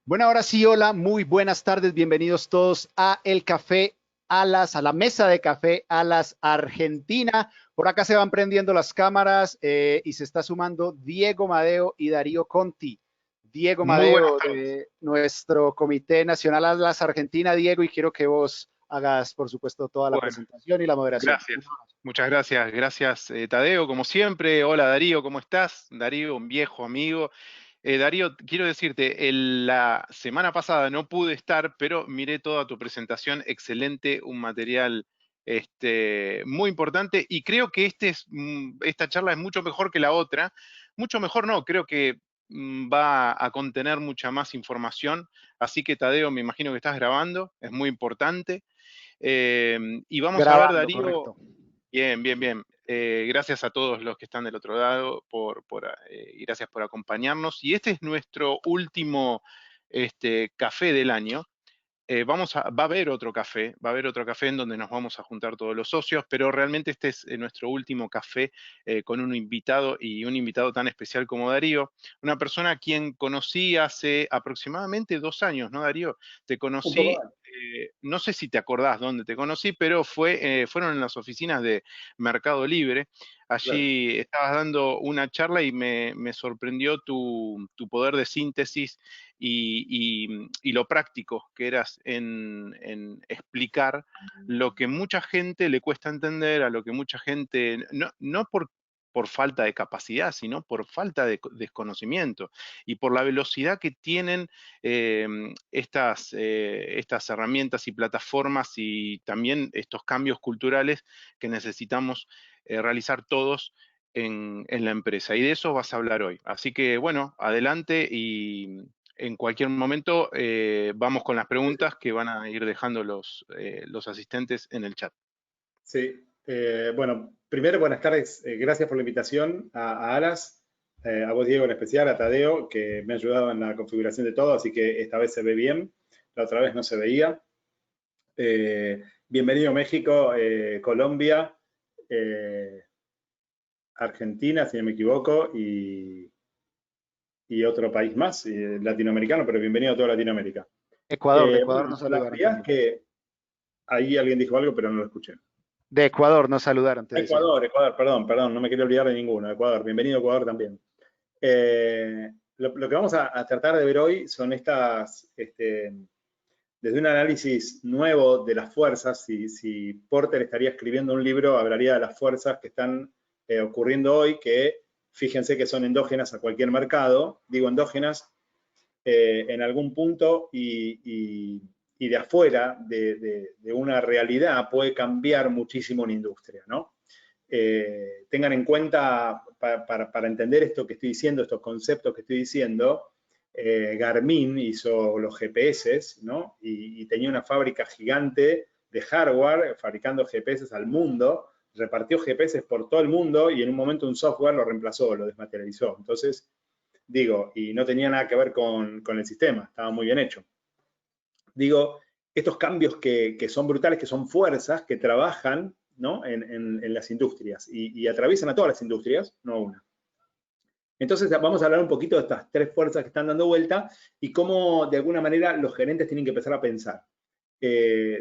Bueno, ahora sí, hola, muy buenas tardes, bienvenidos todos a El Café Alas, a la mesa de Café Alas Argentina. Por acá se van prendiendo las cámaras y se está sumando Diego Madeo y Darío Conti. Diego Muy buenas Madeo tardes. de nuestro Comité Nacional Alas Argentina. Diego, y quiero que vos hagas, por supuesto, toda la Bueno, presentación y la moderación. gracias. Muchas gracias. Gracias, Tadeo, como siempre. Hola, Darío, ¿cómo estás? Darío, un viejo amigo. Darío, quiero decirte, la semana pasada no pude estar, pero miré toda tu presentación. Excelente, un material muy importante y creo que esta charla es mucho mejor que la otra. Mucho mejor no, creo que va a contener mucha más información. Así que, Tadeo, me imagino que estás grabando, es muy importante. Y vamos a ver, Grabando, Darío, correcto. bien, bien, bien. Gracias a todos los que están del otro lado y gracias por acompañarnos. Y este es nuestro último café del año. Va a haber otro café en donde nos vamos a juntar todos los socios, pero realmente este es nuestro último café con un invitado y un invitado tan especial como Darío, una persona a quien conocí hace aproximadamente 2 años, ¿no, Darío? Te Un poco conocí, más. no sé si te acordás dónde te conocí, pero fueron en las oficinas de Mercado Libre. Claro. Allí estabas dando una charla y me sorprendió tu poder de síntesis y lo práctico que eras en explicar lo que mucha gente le cuesta entender, a lo que mucha gente, no por falta de capacidad, sino por falta de desconocimiento y por la velocidad que tienen estas herramientas y plataformas y también estos cambios culturales que necesitamos realizar todos en la empresa. Y de eso vas a hablar hoy. Así que bueno, adelante y en cualquier momento vamos con las preguntas que van a ir dejando los asistentes en el chat. Sí, bueno, primero buenas tardes, gracias por la invitación a Alas, a vos Diego en especial, a Tadeo, que me ha ayudado en la configuración de todo, así que esta vez se ve bien, la otra vez no se veía. Bienvenido México, Colombia, eh, Argentina, si no me equivoco, y otro país más, latinoamericano, pero bienvenido a toda Latinoamérica. Ecuador, de Ecuador Bueno, nos la saludaron realidad es también. que ahí alguien dijo algo, pero no lo escuché. De Ecuador nos saludaron, te decía. Ecuador, perdón, no me quería olvidar de ninguno. Ecuador, bienvenido a Ecuador también. Lo que vamos a tratar de ver hoy son desde un análisis nuevo de las fuerzas. Si Porter estaría escribiendo un libro, hablaría de las fuerzas que están ocurriendo hoy, que fíjense que son endógenas a cualquier mercado. Digo endógenas en algún punto y de afuera de una realidad puede cambiar muchísimo una industria, ¿no? Tengan en cuenta, para entender esto que estoy diciendo, estos conceptos que estoy diciendo, Garmin hizo los GPS, ¿no? Y tenía una fábrica gigante de hardware fabricando GPS al mundo, repartió GPS por todo el mundo y en un momento un software lo reemplazó, lo desmaterializó. Entonces, digo, y no tenía nada que ver con el sistema, estaba muy bien hecho. Digo, estos cambios que son brutales, que son fuerzas que trabajan, ¿no? en las industrias y atraviesan a todas las industrias, no a una. Entonces vamos a hablar un poquito de estas tres fuerzas que están dando vuelta y cómo de alguna manera los gerentes tienen que empezar a pensar.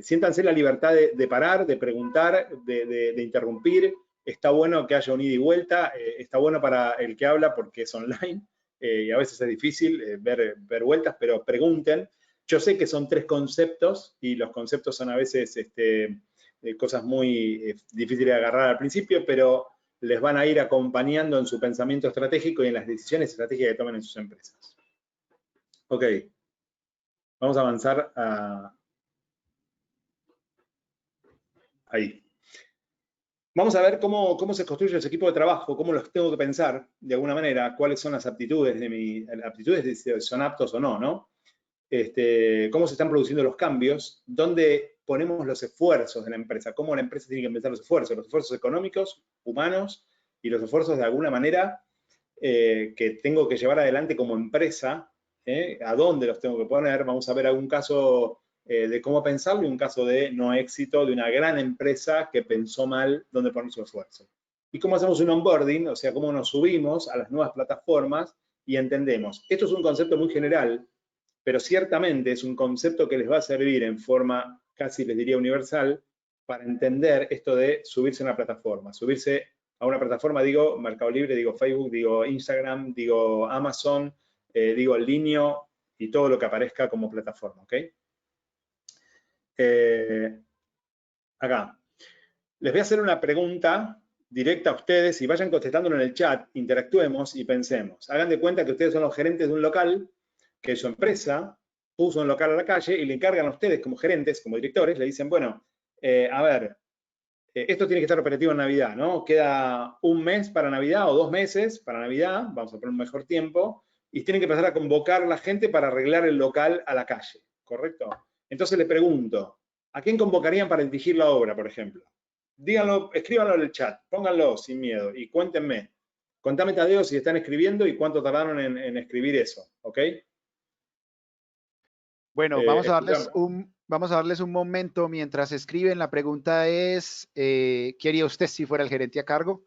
Siéntanse la libertad de parar, de preguntar, de interrumpir. Está bueno que haya un ida y vuelta, está bueno para el que habla porque es online y a veces es difícil ver vueltas, pero pregunten. Yo sé que son tres conceptos y los conceptos son a veces cosas muy difíciles de agarrar al principio, pero les van a ir acompañando en su pensamiento estratégico y en las decisiones estratégicas que tomen en sus empresas. Ok, vamos a avanzar ahí. Vamos a ver cómo se construye ese equipo de trabajo, cómo los tengo que pensar de alguna manera, cuáles son las aptitudes si son aptos o no, ¿no? Cómo se están produciendo los cambios, dónde ponemos los esfuerzos de la empresa, cómo la empresa tiene que empezar los esfuerzos económicos, humanos y los esfuerzos de alguna manera que tengo que llevar adelante como empresa, a dónde los tengo que poner. Vamos a ver algún caso de cómo pensarlo y un caso de no éxito de una gran empresa que pensó mal dónde poner su esfuerzo. Y cómo hacemos un onboarding, o sea, cómo nos subimos a las nuevas plataformas y entendemos. Esto es un concepto muy general, pero ciertamente es un concepto que les va a servir en forma casi les diría universal para entender esto de subirse a una plataforma. Subirse a una plataforma, digo Mercado Libre, digo Facebook, digo Instagram, digo Amazon, digo Linio y todo lo que aparezca como plataforma, ¿ok? Acá. Les voy a hacer una pregunta directa a ustedes y vayan contestándolo en el chat, interactuemos y pensemos. Hagan de cuenta que ustedes son los gerentes de un local, que su empresa puso un local a la calle y le encargan a ustedes como gerentes, como directores, le dicen, bueno, a ver, esto tiene que estar operativo en Navidad, ¿no? Queda un mes para Navidad o 2 meses para Navidad, vamos a poner un mejor tiempo, y tienen que empezar a convocar a la gente para arreglar el local a la calle, ¿correcto? Entonces le pregunto, ¿a quién convocarían para dirigir la obra, por ejemplo? Díganlo, escríbanlo en el chat, pónganlo sin miedo y cuéntenme. Contame, Tadeo, si están escribiendo y cuánto tardaron en escribir eso, ¿ok? Bueno, vamos a darles un momento mientras escriben. La pregunta es, ¿qué haría usted si fuera el gerente a cargo?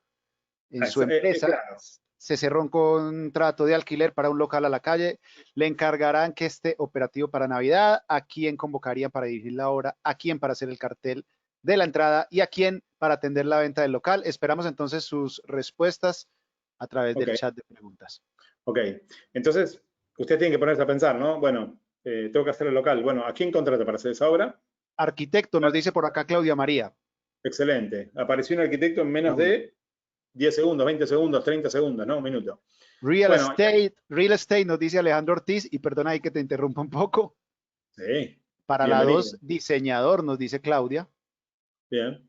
En su empresa claro. se cerró un contrato de alquiler para un local a la calle, le encargarán que esté operativo para Navidad, a quién convocarían para dirigir la obra, a quién para hacer el cartel de la entrada y a quién para atender la venta del local. Esperamos entonces sus respuestas a través del chat de preguntas. Ok, entonces usted tiene que ponerse a pensar, ¿no? Bueno, tengo que hacer el local. Bueno, ¿a quién contrata para hacer esa obra? Arquitecto, nos dice por acá Claudia María. Excelente. Apareció un arquitecto en menos de 10 segundos, 20 segundos, 30 segundos, ¿no? Un minuto. Real Estate nos dice Alejandro Ortiz, y perdona ahí que te interrumpa un poco. Sí. Para bienvenido. la 2, diseñador, nos dice Claudia. Bien.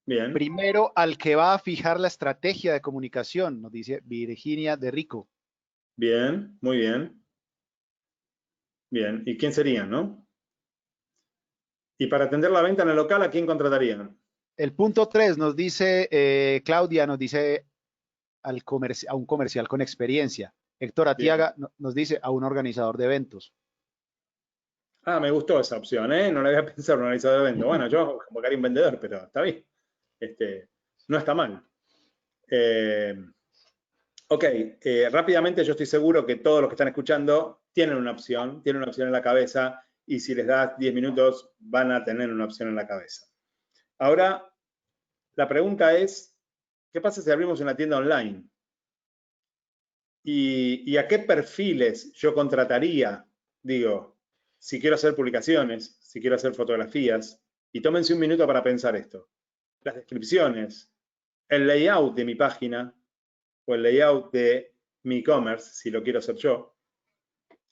Bien. Primero, al que va a fijar la estrategia de comunicación, nos dice Virginia de Rico. Bien, muy bien. Bien, ¿y quién serían, no? Y para atender la venta en el local, ¿a quién contratarían? El punto 3 nos dice, Claudia nos dice a un comercial con experiencia. Héctor Atiaga nos dice a un organizador de eventos. Ah, me gustó esa opción, ¿eh? No la había pensado en un organizador de eventos. Bueno, yo convocaría un vendedor, pero está bien. No está mal. Ok, rápidamente yo estoy seguro que todos los que están escuchando tienen una opción en la cabeza y si les das 10 minutos van a tener una opción en la cabeza. Ahora, la pregunta es, ¿qué pasa si abrimos una tienda online? ¿Y a qué perfiles yo contrataría? Digo, si quiero hacer publicaciones, si quiero hacer fotografías, y tómense un minuto para pensar esto. Las descripciones, el layout de mi página o el layout de mi e-commerce, si lo quiero hacer yo,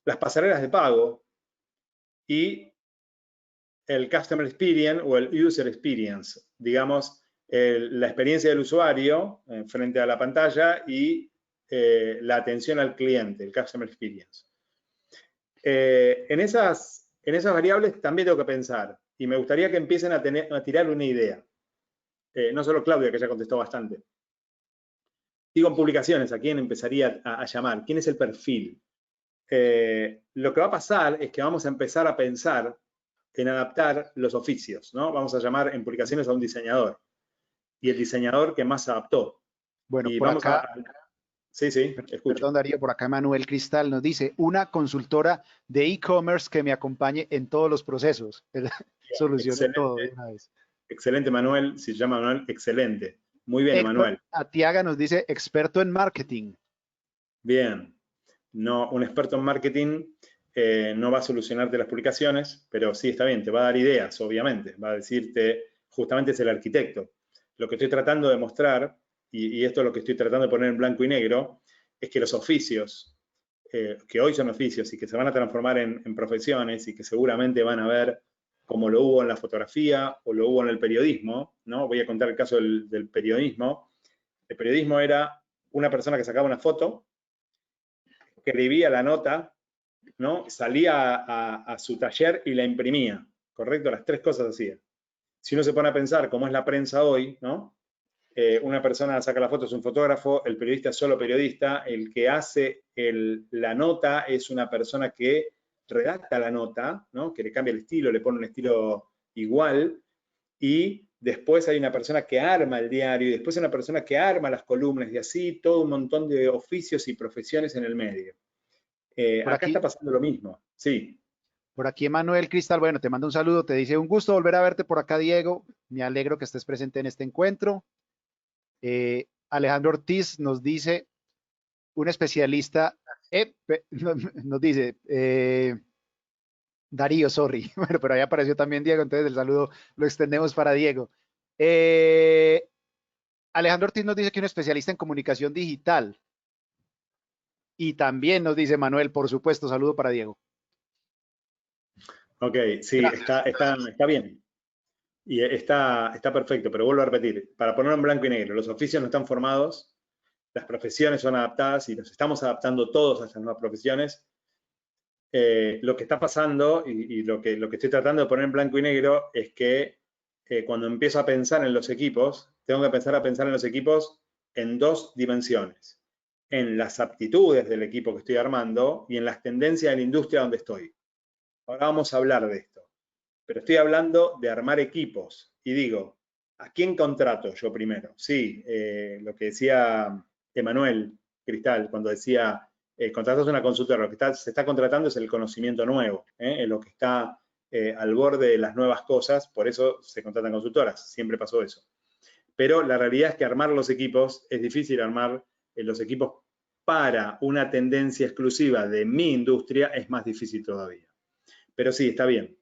las pasarelas de pago y el Customer Experience o el User Experience, digamos, la experiencia del usuario frente a la pantalla y la atención al cliente, el Customer Experience. En esas variables también tengo que pensar y me gustaría que empiecen a tirar una idea. No solo Claudia, que ya contestó bastante. Digo, en publicaciones, ¿a quién empezaría a llamar? ¿Quién es el perfil? Lo que va a pasar es que vamos a empezar a pensar en adaptar los oficios, ¿no? Vamos a llamar en publicaciones a un diseñador y el diseñador que más se adaptó. Bueno, y por vamos acá, Sí, escucho. perdón Darío, por acá Manuel Cristal nos dice, una consultora de e-commerce que me acompañe en todos los procesos. Solucione todo de una vez. Excelente, Manuel. Si se llama Manuel, excelente. Muy bien, Manuel. Atiaga nos dice, experto en marketing. Bien. No, un experto en marketing no va a solucionarte las publicaciones, pero sí está bien, te va a dar ideas, obviamente. Va a decirte, justamente es el arquitecto. Lo que estoy tratando de mostrar, y esto es lo que estoy tratando de poner en blanco y negro, es que los oficios, que hoy son oficios y que se van a transformar en profesiones y que seguramente van a ver como lo hubo en la fotografía o lo hubo en el periodismo, ¿no? Voy a contar el caso del periodismo. El periodismo era una persona que sacaba una foto, escribía la nota, ¿no? Salía a su taller y la imprimía, ¿correcto? Las 3 cosas hacía. Si uno se pone a pensar cómo es la prensa hoy, ¿no? Una persona saca la foto, es un fotógrafo, el periodista es solo periodista, el que hace la nota es una persona que redacta la nota, ¿no? Que le cambia el estilo, le pone un estilo igual, y después hay una persona que arma el diario, y después hay una persona que arma las columnas, y así todo un montón de oficios y profesiones en el medio. Acá está pasando lo mismo, sí. Por aquí Emanuel Cristal, bueno, te mando un saludo, te dice un gusto volver a verte por acá, Diego. Me alegro que estés presente en este encuentro. Alejandro Ortiz nos dice, un especialista, nos dice, Darío, sorry, bueno, pero ahí apareció también Diego, entonces el saludo lo extendemos para Diego. Alejandro Ortiz nos dice que un especialista en comunicación digital. Y también nos dice Manuel, por supuesto, saludo para Diego. Ok, sí, está bien. Y está perfecto, pero vuelvo a repetir, para ponerlo en blanco y negro, los oficios no están formados, las profesiones son adaptadas y nos estamos adaptando todos a estas nuevas profesiones. Lo que está pasando y lo que estoy tratando de poner en blanco y negro es que cuando empiezo a pensar en los equipos, tengo que empezar a pensar en los equipos en dos dimensiones, en las aptitudes del equipo que estoy armando y en las tendencias de la industria donde estoy. Ahora vamos a hablar de esto, pero estoy hablando de armar equipos y digo, ¿a quién contrato yo primero? Sí, lo que decía Emanuel Cristal cuando decía, contratas una consultora, lo que se está contratando es el conocimiento nuevo, en lo que está al borde de las nuevas cosas, por eso se contratan consultoras, siempre pasó eso. Pero la realidad es que armar los equipos, es difícil armar los equipos para una tendencia exclusiva de mi industria, es más difícil todavía. Pero sí, está bien.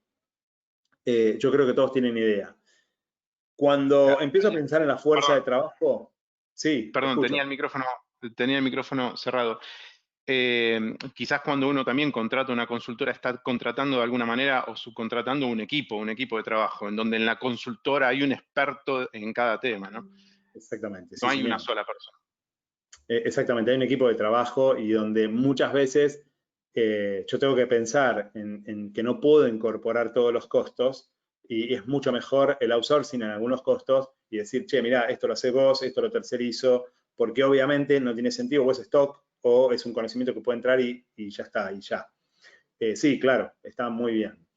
Yo creo que todos tienen idea. Cuando empiezo a pensar en la fuerza de trabajo, sí, perdón, tenía el micrófono cerrado. Quizás cuando uno también contrata una consultora, está contratando de alguna manera o subcontratando un equipo de trabajo, en donde en la consultora hay un experto en cada tema, ¿no? Exactamente. No hay una sola persona. Exactamente, hay un equipo de trabajo y donde muchas veces yo tengo que pensar en que no puedo incorporar todos los costos y es mucho mejor el outsourcing en algunos costos y decir, che, mira, esto lo haces vos, esto lo tercerizo, porque obviamente no tiene sentido, o es stock o es un conocimiento que puede entrar y ya está, y ya. Sí, claro, está muy bien.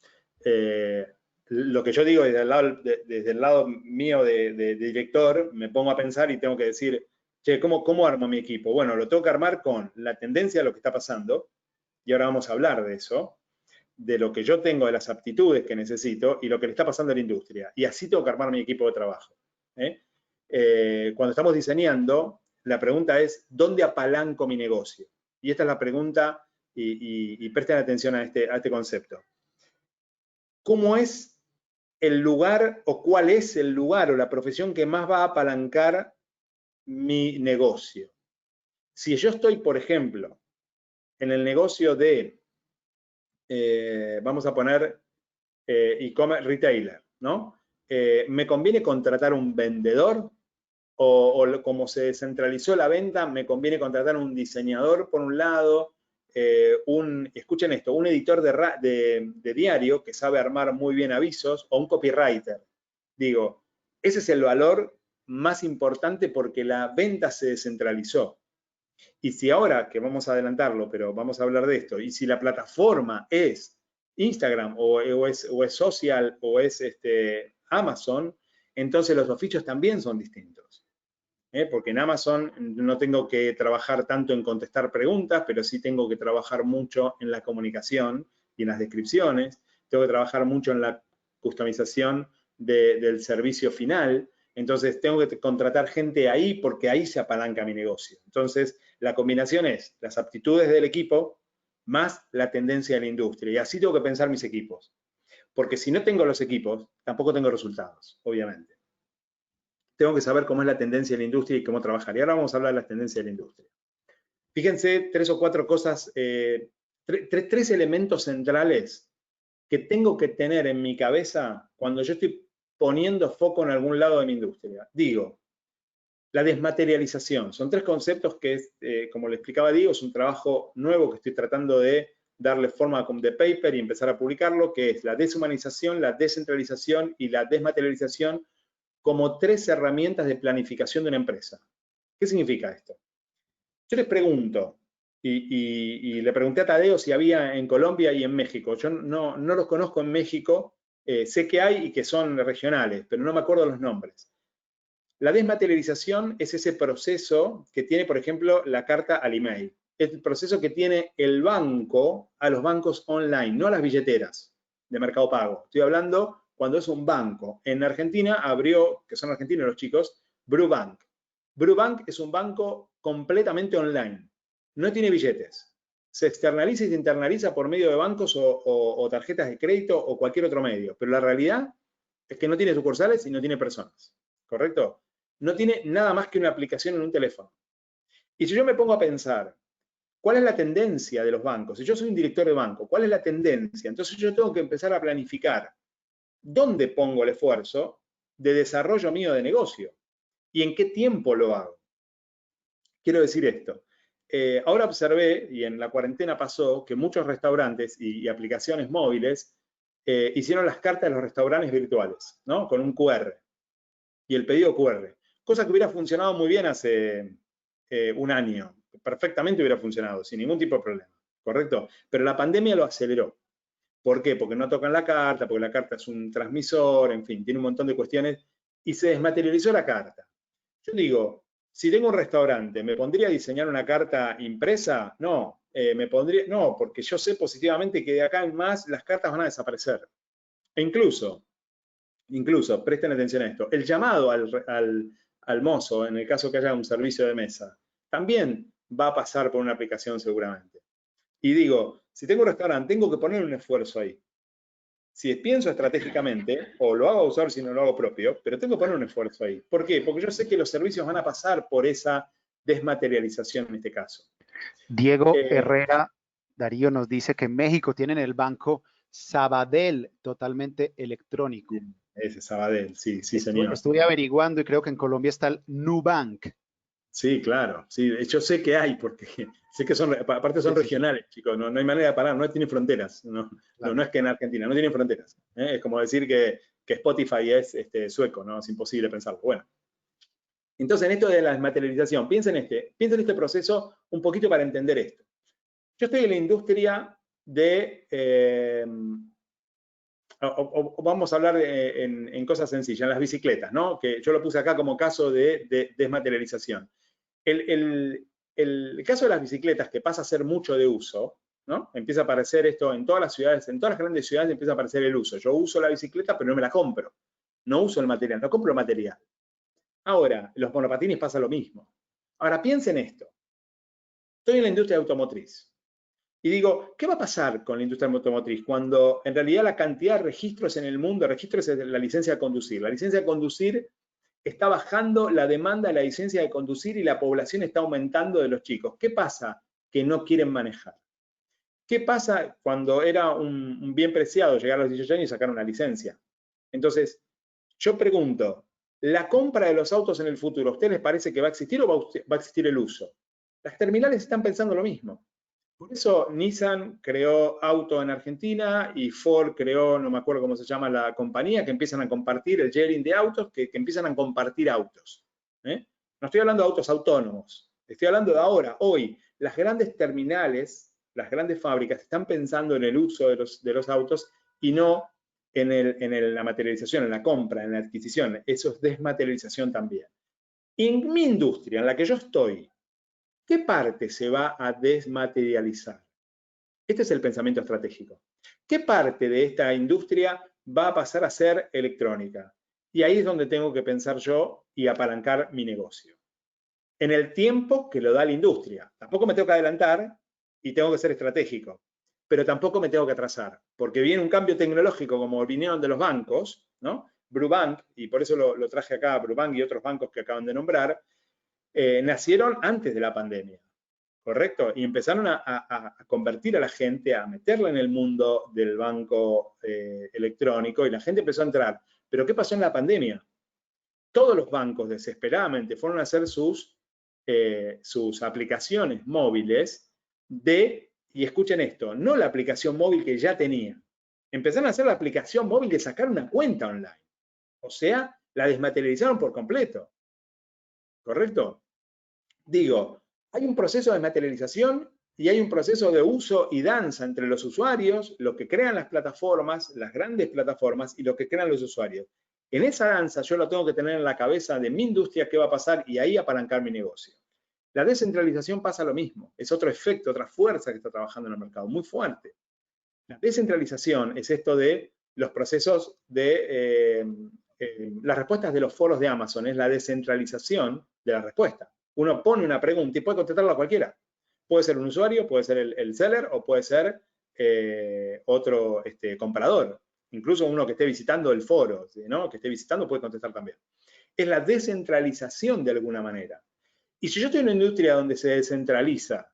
Lo que yo digo desde el lado mío de director, me pongo a pensar y tengo que decir, che, ¿cómo armo mi equipo? Bueno, lo tengo que armar con la tendencia a lo que está pasando, y ahora vamos a hablar de eso, de lo que yo tengo, de las aptitudes que necesito y lo que le está pasando a la industria. Y así tengo que armar mi equipo de trabajo. Cuando estamos diseñando, la pregunta es, ¿dónde apalanco mi negocio? Y esta es la pregunta, y presten atención a este concepto. ¿Cómo es el lugar o cuál es el lugar o la profesión que más va a apalancar mi negocio? Si yo estoy, por ejemplo, en el negocio de, vamos a poner e-commerce retailer, ¿no? ¿Me conviene contratar un vendedor? O como se descentralizó la venta, me conviene contratar un diseñador por un lado, escuchen esto, un editor de diario que sabe armar muy bien avisos o un copywriter. Digo, ese es el valor más importante porque la venta se descentralizó. Y si ahora, que vamos a adelantarlo, pero vamos a hablar de esto, y si la plataforma es Instagram o es social o es Amazon, entonces los oficios también son distintos. Porque en Amazon no tengo que trabajar tanto en contestar preguntas, pero sí tengo que trabajar mucho en la comunicación y en las descripciones, tengo que trabajar mucho en la customización del servicio final, entonces tengo que contratar gente ahí porque ahí se apalanca mi negocio. Entonces, la combinación es las aptitudes del equipo más la tendencia de la industria, y así tengo que pensar mis equipos, porque si no tengo los equipos, tampoco tengo resultados, obviamente. Tengo que saber cómo es la tendencia de la industria y cómo trabajar. Y ahora vamos a hablar de las tendencias de la industria. Fíjense, 3 o 4 cosas, 3 elementos centrales que tengo que tener en mi cabeza cuando yo estoy poniendo foco en algún lado de mi industria. Digo, la desmaterialización. Son 3 conceptos que, como le explicaba Diego, es un trabajo nuevo que estoy tratando de darle forma de paper y empezar a publicarlo, que es la deshumanización, la descentralización y la desmaterialización como 3 herramientas de planificación de una empresa. ¿Qué significa esto? Yo les pregunto, y le pregunté a Tadeo si había en Colombia y en México. Yo no los conozco en México, sé que hay y que son regionales, pero no me acuerdo los nombres. La desmaterialización es ese proceso que tiene, por ejemplo, la carta al email. el proceso que tiene el banco a los bancos online, no a las billeteras de Mercado Pago. Estoy hablando cuando es un banco. En Argentina abrió, que son argentinos los chicos, Brubank. Brubank es un banco completamente online. No tiene billetes. Se externaliza y se internaliza por medio de bancos o tarjetas de crédito o cualquier otro medio. Pero la realidad es que no tiene sucursales y no tiene personas. ¿Correcto? No tiene nada más que una aplicación en un teléfono. Y si yo me pongo a pensar, ¿cuál es la tendencia de los bancos? Si yo soy un director de banco, ¿cuál es la tendencia? Entonces yo tengo que empezar a planificar dónde pongo el esfuerzo de desarrollo mío de negocio y en qué tiempo lo hago. Quiero decir esto. Ahora observé, y en la cuarentena pasó, que muchos restaurantes y aplicaciones móviles hicieron las cartas de los restaurantes virtuales, ¿no? Con un QR y el pedido QR. Cosa que hubiera funcionado muy bien hace un año. Perfectamente hubiera funcionado, sin ningún tipo de problema. ¿Correcto? Pero la pandemia lo aceleró. ¿Por qué? Porque no tocan la carta, porque la carta es un transmisor, en fin, tiene un montón de cuestiones y se desmaterializó la carta. Yo digo, si tengo un restaurante, ¿me pondría a diseñar una carta impresa? No, no, porque yo sé positivamente que de acá en más las cartas van a desaparecer. E incluso, presten atención a esto, el llamado al mozo, en el caso que haya un servicio de mesa, también va a pasar por una aplicación seguramente. Y digo, si tengo un restaurante, tengo que poner un esfuerzo ahí. Si pienso estratégicamente, o lo hago usar si no lo hago propio, pero tengo que poner un esfuerzo ahí. ¿Por qué? Porque yo sé que los servicios van a pasar por esa desmaterialización en este caso. Diego Herrera, Darío nos dice que en México tienen el banco Sabadell totalmente electrónico. Ese Sabadell, sí, señor. Estuve averiguando y creo que en Colombia está el Nubank. Sí, claro. Sí, yo sé que hay, porque sé que son, aparte son regionales, chicos. No hay manera de parar, no tienen fronteras. No es que en Argentina, no tienen fronteras. Es como decir que Spotify es sueco, ¿no? Es imposible pensarlo. Bueno. Entonces, en esto de la desmaterialización, piensen en este proceso un poquito para entender esto. Yo estoy en la industria de, vamos a hablar en cosas sencillas, en las bicicletas, ¿no? Que yo lo puse acá como caso de desmaterialización. El caso de las bicicletas, que pasa a ser mucho de uso, ¿no? Empieza a aparecer esto en todas las ciudades, en todas las grandes ciudades empieza a aparecer el uso. Yo uso la bicicleta, pero no me la compro. No uso el material, no compro el material. Ahora, los monopatines pasa lo mismo. Ahora, piensen esto. Estoy en la industria automotriz. Y digo, ¿qué va a pasar con la industria automotriz cuando en realidad la cantidad de registros en el mundo, registros es la licencia de conducir? La licencia de conducir está bajando la demanda de la licencia de conducir y la población está aumentando de los chicos. ¿Qué pasa? Que no quieren manejar. ¿Qué pasa cuando era un bien preciado llegar a los 18 años y sacar una licencia? Entonces, yo pregunto, ¿la compra de los autos en el futuro, a ustedes les parece que va a existir o va a existir el uso? Las terminales están pensando lo mismo. Por eso Nissan creó auto en Argentina y Ford creó, no me acuerdo cómo se llama la compañía, que empiezan a compartir el sharing de autos, que empiezan a compartir autos. No estoy hablando de autos autónomos, estoy hablando de ahora, hoy. Las grandes terminales, las grandes fábricas están pensando en el uso de los autos y no en la materialización, en la compra, en la adquisición. Eso es desmaterialización también. En mi industria, en la que yo estoy, ¿qué parte se va a desmaterializar? Este es el pensamiento estratégico. ¿Qué parte de esta industria va a pasar a ser electrónica? Y ahí es donde tengo que pensar yo y apalancar mi negocio. En el tiempo que lo da la industria. Tampoco me tengo que adelantar y tengo que ser estratégico, pero tampoco me tengo que atrasar, porque viene un cambio tecnológico como vinieron de los bancos, ¿no? Brubank, y por eso lo traje acá, Brubank y otros bancos que acaban de nombrar, nacieron antes de la pandemia, ¿correcto? Y empezaron a convertir a la gente, a meterla en el mundo del banco electrónico y la gente empezó a entrar. ¿Pero qué pasó en la pandemia? Todos los bancos desesperadamente fueron a hacer sus aplicaciones móviles y escuchen esto, no la aplicación móvil que ya tenían. Empezaron a hacer la aplicación móvil de sacar una cuenta online. O sea, la desmaterializaron por completo. ¿Correcto? Digo, hay un proceso de materialización y hay un proceso de uso y danza entre los usuarios, lo que crean las plataformas, las grandes plataformas y lo que crean los usuarios. En esa danza yo lo tengo que tener en la cabeza de mi industria qué va a pasar y ahí apalancar mi negocio. La descentralización pasa lo mismo, es otro efecto, otra fuerza que está trabajando en el mercado, muy fuerte. La descentralización es esto de los procesos de las respuestas de los foros de Amazon, es la descentralización de la respuesta. Uno pone una pregunta y puede contestarla a cualquiera. Puede ser un usuario, puede ser el seller o puede ser otro comprador. Incluso uno que esté visitando el foro, ¿no? Que esté visitando puede contestar también. Es la descentralización de alguna manera. Y si yo estoy en una industria donde se descentraliza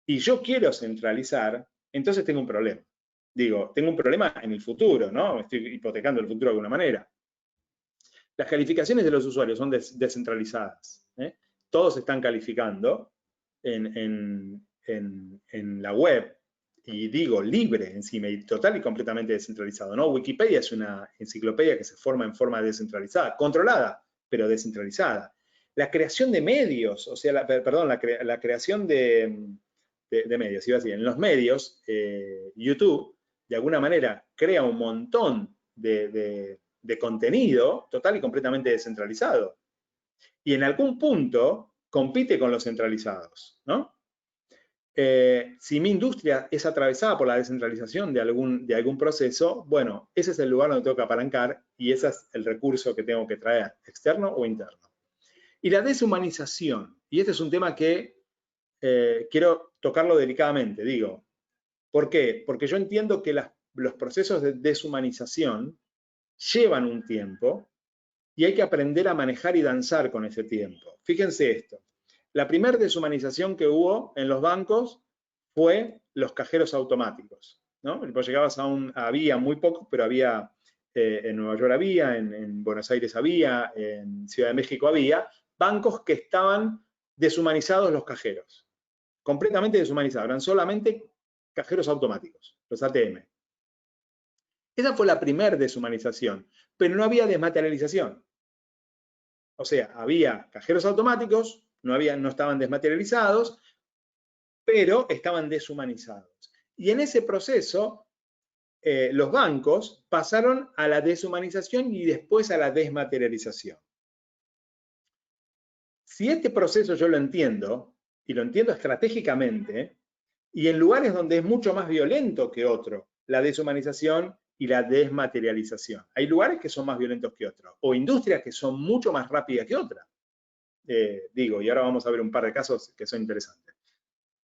y yo quiero centralizar, entonces tengo un problema. Digo, tengo un problema en el futuro, ¿no? Estoy hipotecando el futuro de alguna manera. Las calificaciones de los usuarios son descentralizadas. Todos están calificando en la web, y digo libre encima, y total y completamente descentralizado, ¿no? Wikipedia es una enciclopedia que se forma en forma descentralizada, controlada, pero descentralizada. La creación de medios, o sea, la creación de medios, iba a decir, en los medios, YouTube, de alguna manera, crea un montón de contenido total y completamente descentralizado. Y en algún punto compite con los centralizados, ¿no? Si mi industria es atravesada por la descentralización de algún proceso, bueno, ese es el lugar donde tengo que apalancar y ese es el recurso que tengo que traer, externo o interno. Y la deshumanización, y este es un tema que quiero tocarlo delicadamente, digo, ¿por qué? Porque yo entiendo que los procesos de deshumanización llevan un tiempo y hay que aprender a manejar y danzar con ese tiempo. Fíjense esto. La primera deshumanización que hubo en los bancos fue los cajeros automáticos, ¿no? Pues llegabas había muy pocos, pero había, en Nueva York había, en Buenos Aires había, en Ciudad de México había, bancos que estaban deshumanizados los cajeros. Completamente deshumanizados, eran solamente cajeros automáticos, los ATM. Esa fue la primera deshumanización, pero no había desmaterialización. O sea, había cajeros automáticos, no estaban desmaterializados, pero estaban deshumanizados. Y en ese proceso, los bancos pasaron a la deshumanización y después a la desmaterialización. Si este proceso yo lo entiendo, y lo entiendo estratégicamente, y en lugares donde es mucho más violento que otro, la deshumanización y la desmaterialización. Hay lugares que son más violentos que otros, o industrias que son mucho más rápidas que otras. Y ahora vamos a ver un par de casos que son interesantes.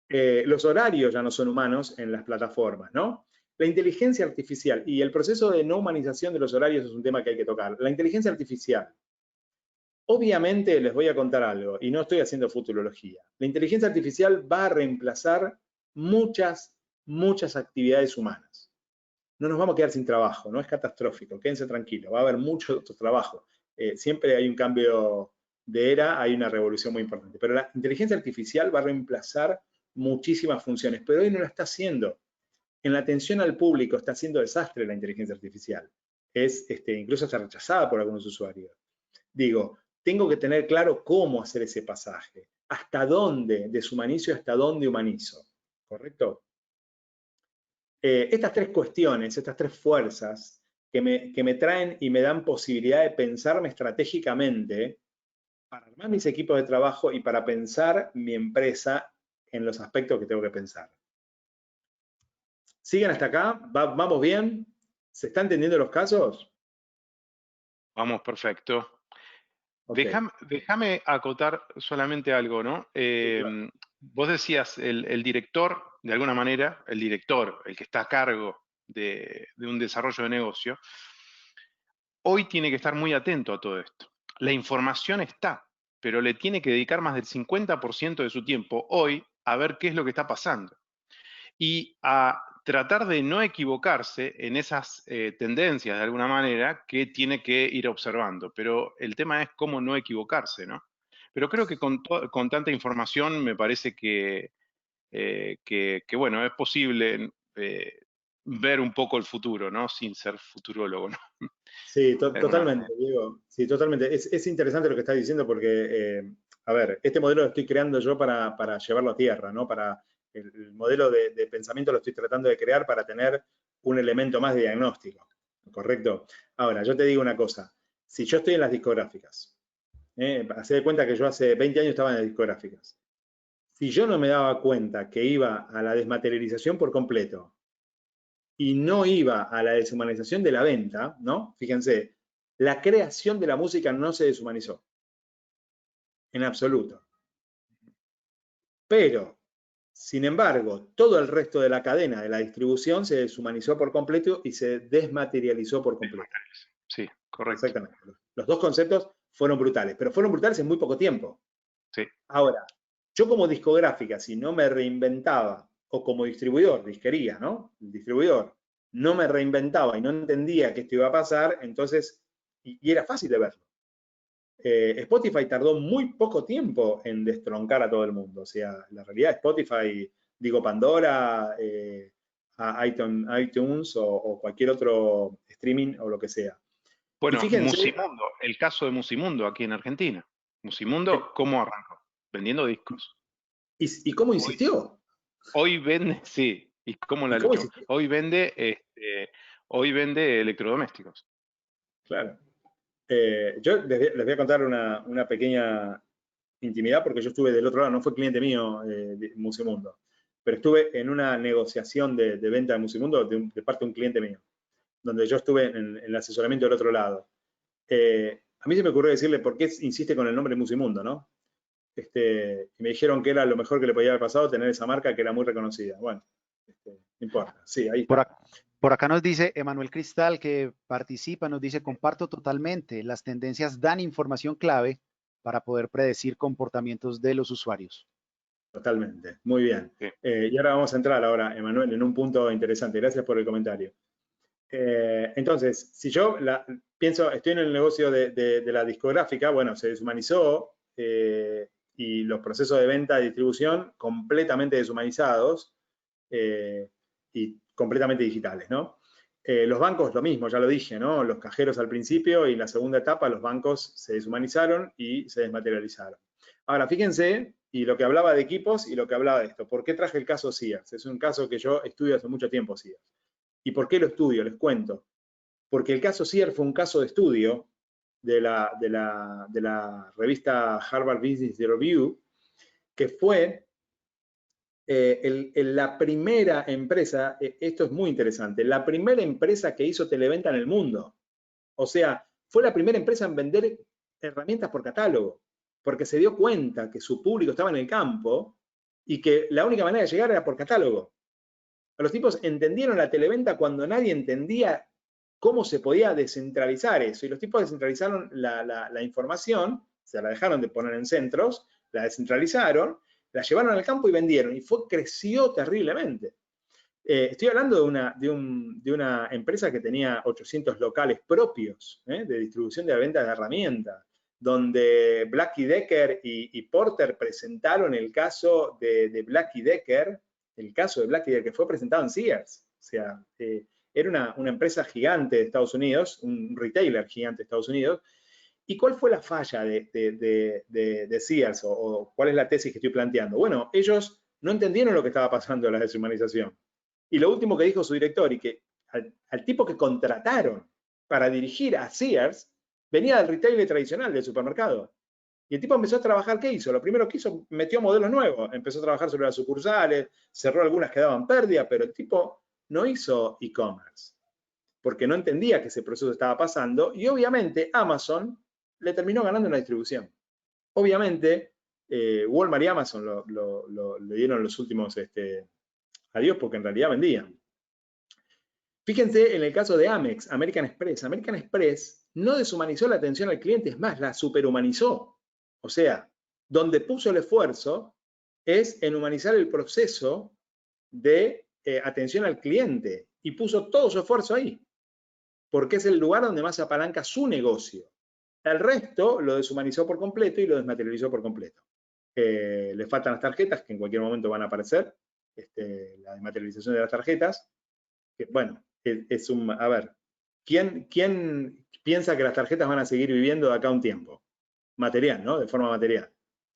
Los horarios ya no son humanos en las plataformas, ¿no? La inteligencia artificial y el proceso de no humanización de los horarios es un tema que hay que tocar. La inteligencia artificial. Obviamente les voy a contar algo, y no estoy haciendo futurología. La inteligencia artificial va a reemplazar muchas actividades humanas. No nos vamos a quedar sin trabajo, no es catastrófico, quédense tranquilos, va a haber mucho otro trabajo. Siempre hay un cambio de era, hay una revolución muy importante. Pero la inteligencia artificial va a reemplazar muchísimas funciones, pero hoy no lo está haciendo. En la atención al público está haciendo desastre la inteligencia artificial. Incluso está rechazada por algunos usuarios. Digo, tengo que tener claro cómo hacer ese pasaje, hasta dónde deshumanizo y hasta dónde humanizo, ¿correcto? Estas tres cuestiones, estas tres fuerzas que me traen y me dan posibilidad de pensarme estratégicamente para armar mis equipos de trabajo y para pensar mi empresa en los aspectos que tengo que pensar. ¿Siguen hasta acá? ¿Vamos bien? ¿Se están entendiendo los casos? Vamos, perfecto. Okay. Déjame acotar solamente algo, ¿no? Sí, claro. Vos decías, el director, de alguna manera, el director, el que está a cargo de un desarrollo de negocio, hoy tiene que estar muy atento a todo esto. La información está, pero le tiene que dedicar más del 50% de su tiempo hoy a ver qué es lo que está pasando. Y a tratar de no equivocarse en esas tendencias de alguna manera que tiene que ir observando. Pero el tema es cómo no equivocarse, ¿no? Pero creo que con tanta información me parece que bueno, es posible ver un poco el futuro, ¿no? Sin ser futurólogo, ¿no? Sí, De alguna totalmente, manera. Diego. Sí, totalmente. Es interesante lo que estás diciendo porque, a ver, este modelo lo estoy creando yo para llevarlo a tierra, ¿no? El modelo de pensamiento lo estoy tratando de crear para tener un elemento más de diagnóstico, ¿correcto? Ahora, yo te digo una cosa. Si yo estoy en las discográficas, hacé de cuenta que yo hace 20 años estaba en las discográficas. si yo no me daba cuenta que iba a la desmaterialización por completo y no iba a la deshumanización de la venta, ¿no? Fíjense, la creación de la música no se deshumanizó, en absoluto. Pero, sin embargo, todo el resto de la cadena de la distribución se deshumanizó por completo y se desmaterializó por completo. Sí, correcto. Exactamente. Los dos conceptos fueron brutales, pero fueron brutales en muy poco tiempo. Sí. Ahora, yo como discográfica, si no me reinventaba, o como distribuidor, disquería, ¿no? El distribuidor, no me reinventaba y no entendía que esto iba a pasar, entonces, y era fácil de verlo. Spotify tardó muy poco tiempo en destroncar a todo el mundo. O sea, la realidad Spotify, digo Pandora, iTunes o cualquier otro streaming o lo que sea. Bueno, Y fíjense, Musimundo, el caso de Musimundo aquí en Argentina. Musimundo, ¿cómo arrancó? Vendiendo discos. ¿y cómo insistió? Hoy vende, sí, ¿y cómo la ¿Y cómo luchó? insistió? Hoy vende electrodomésticos. Claro. Yo les voy a contar una pequeña intimidad porque yo estuve del otro lado, no fue cliente mío de Musimundo, pero estuve en una negociación de venta de Musimundo de parte de un cliente mío, donde yo estuve en el asesoramiento del otro lado. A mí se me ocurrió decirle por qué insiste con el nombre Musimundo, ¿no? Y me dijeron que era lo mejor que le podía haber pasado tener esa marca que era muy reconocida. Bueno, no importa. Sí, ahí Por, está. por acá nos dice Emanuel Cristal que participa, nos dice, comparto totalmente, las tendencias dan información clave para poder predecir comportamientos de los usuarios. Totalmente. Muy bien. Sí. Y ahora vamos a entrar ahora, Emanuel, en un punto interesante. Gracias por el comentario. Entonces, si yo pienso, estoy en el negocio de la discográfica, bueno, se deshumanizó y los procesos de venta y distribución completamente deshumanizados y completamente digitales, ¿no? Los bancos, lo mismo, ya lo dije, ¿no? Los cajeros al principio y en la segunda etapa los bancos se deshumanizaron y se desmaterializaron. Ahora, fíjense, y lo que hablaba de equipos y lo que hablaba de esto, ¿por qué traje el caso Sears? Es un caso que yo estudio hace mucho tiempo, Sears. ¿Y por qué lo estudio? Les cuento. Porque el caso Sears fue un caso de estudio de la revista Harvard Business Review, que fue la primera empresa, esto es muy interesante, la primera empresa que hizo televenta en el mundo. O sea, fue la primera empresa en vender herramientas por catálogo, porque se dio cuenta que su público estaba en el campo y que la única manera de llegar era por catálogo. Los tipos entendieron la televenta cuando nadie entendía cómo se podía descentralizar eso. Y los tipos descentralizaron la información, se la dejaron de poner en centros, la descentralizaron, la llevaron al campo y vendieron. Y creció terriblemente. Estoy hablando de una empresa que tenía 800 locales propios de distribución de ventas de herramientas, donde Black & Decker y Porter presentaron el caso de Black & Decker, el caso de Black & Decker que fue presentado en Sears. O sea, era una empresa gigante de Estados Unidos, un retailer gigante de Estados Unidos. ¿Y cuál fue la falla de Sears o cuál es la tesis que estoy planteando? Bueno, ellos no entendieron lo que estaba pasando en la deshumanización. Y lo último que dijo su director, y que al tipo que contrataron para dirigir a Sears, venía del retail tradicional, del supermercado. Y el tipo empezó a trabajar, ¿qué hizo? Lo primero que hizo, metió modelos nuevos, empezó a trabajar sobre las sucursales, cerró algunas que daban pérdida, pero el tipo no hizo e-commerce, porque no entendía que ese proceso estaba pasando, y obviamente Amazon le terminó ganando en la distribución. Obviamente, Walmart y Amazon le dieron los últimos adiós, porque en realidad vendían. Fíjense en el caso de Amex, American Express. American Express no deshumanizó la atención al cliente, es más, la superhumanizó. O sea, donde puso el esfuerzo es en humanizar el proceso de atención al cliente y puso todo su esfuerzo ahí, porque es el lugar donde más apalanca su negocio. El resto lo deshumanizó por completo y lo desmaterializó por completo. Le faltan las tarjetas, que en cualquier momento van a aparecer, la desmaterialización de las tarjetas, que bueno, a ver, ¿quién piensa que las tarjetas van a seguir viviendo de acá a un tiempo? Material, ¿no? De forma material.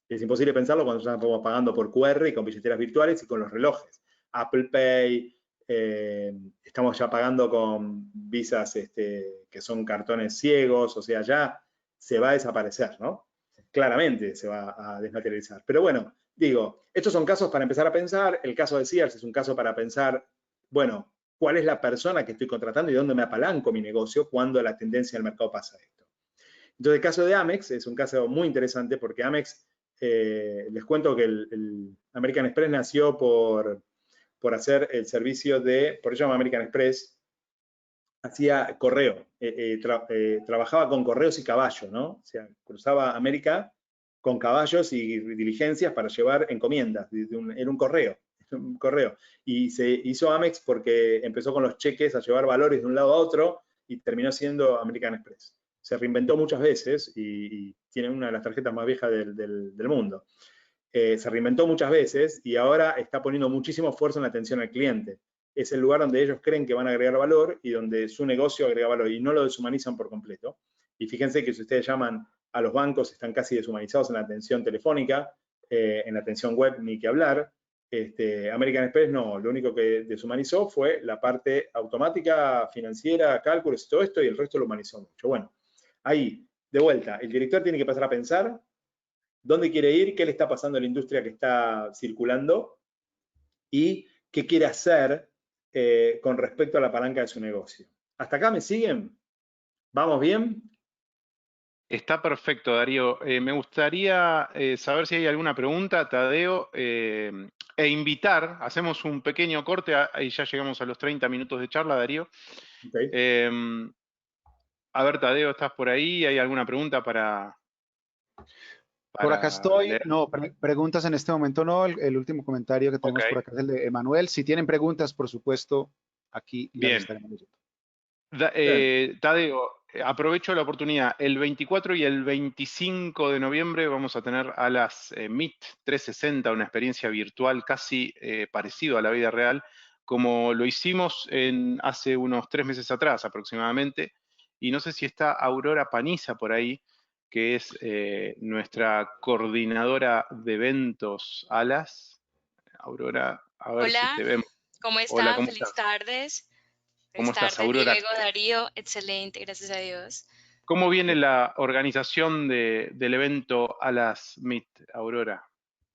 Es imposible pensarlo cuando estamos pagando por QR y con billeteras virtuales y con los relojes. Apple Pay, estamos ya pagando con visas que son cartones ciegos, o sea, ya se va a desaparecer, ¿no? Claramente se va a desmaterializar. Pero bueno, digo, estos son casos para empezar a pensar. El caso de Sears es un caso para pensar, bueno, ¿cuál es la persona que estoy contratando y dónde me apalanco mi negocio cuando la tendencia del mercado pasa esto? Entonces, el caso de Amex es un caso muy interesante porque Amex, les cuento que el American Express nació por hacer el servicio de, por eso se llama American Express, hacía correo, trabajaba con correos y caballos, ¿no? O sea, cruzaba América con caballos y diligencias para llevar encomiendas, era un correo, un correo. Y se hizo Amex porque empezó con los cheques a llevar valores de un lado a otro y terminó siendo American Express. Se reinventó muchas veces y tiene una de las tarjetas más viejas del mundo. Se reinventó muchas veces y ahora está poniendo muchísimo esfuerzo en la atención al cliente. Es el lugar donde ellos creen que van a agregar valor y donde su negocio agrega valor y no lo deshumanizan por completo. Y fíjense que si ustedes llaman a los bancos, están casi deshumanizados en la atención telefónica, en la atención web ni que hablar. American Express no, lo único que deshumanizó fue la parte automática, financiera, cálculos y todo esto, y el resto lo humanizó mucho. Bueno, ahí, de vuelta, el director tiene que pasar a pensar dónde quiere ir, qué le está pasando a la industria que está circulando y qué quiere hacer con respecto a la palanca de su negocio. ¿Hasta acá me siguen? ¿Vamos bien? Está perfecto, Darío. Me gustaría saber si hay alguna pregunta, Tadeo, e invitar, hacemos un pequeño corte, y ya llegamos a los 30 minutos de charla, Darío. Okay. A ver, Tadeo, ¿estás por ahí? ¿Hay alguna pregunta Por acá para estoy. leer? No, preguntas en este momento no. El último comentario que Ok, tenemos por acá es el de Emanuel. Si tienen preguntas, por supuesto, aquí las bien. estaremos leyendo. Bien. Tadeo, aprovecho la oportunidad. El 24 y el 25 de noviembre vamos a tener a las Meet 360, una experiencia virtual casi parecido a la vida real, como lo hicimos hace unos 3 meses atrás aproximadamente. Y no sé si está Aurora Paniza por ahí, que es nuestra coordinadora de eventos ALAS. Aurora, a ver si Hola, te vemos. ¿cómo Hola, están? ¿cómo Feliz estás? tardes. ¿Cómo Feliz estás, tarde, Aurora? Diego, Darío. Excelente, gracias a Dios. ¿Cómo viene la organización del evento a las Meet, Aurora?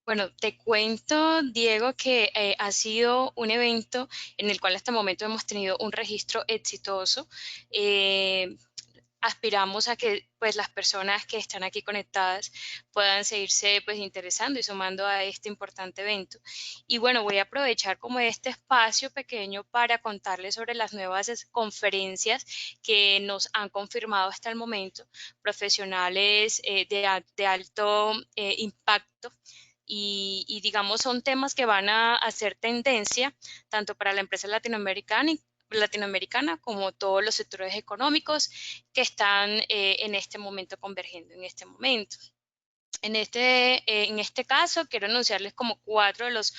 Bueno, te cuento, Diego, que ha sido un evento en el cual hasta el momento hemos tenido un registro exitoso. Eh, Aspiramos a que pues las personas que están aquí conectadas puedan seguirse pues interesando y sumando a este importante evento. Y bueno, voy a aprovechar como este espacio pequeño para contarles sobre las nuevas conferencias que nos han confirmado hasta el momento, profesionales de alto impacto. Y digamos son temas que van a hacer tendencia tanto para la empresa latinoamericana como todos los sectores económicos que están en este momento convergiendo en este momento. En este caso, quiero anunciarles como 4 de los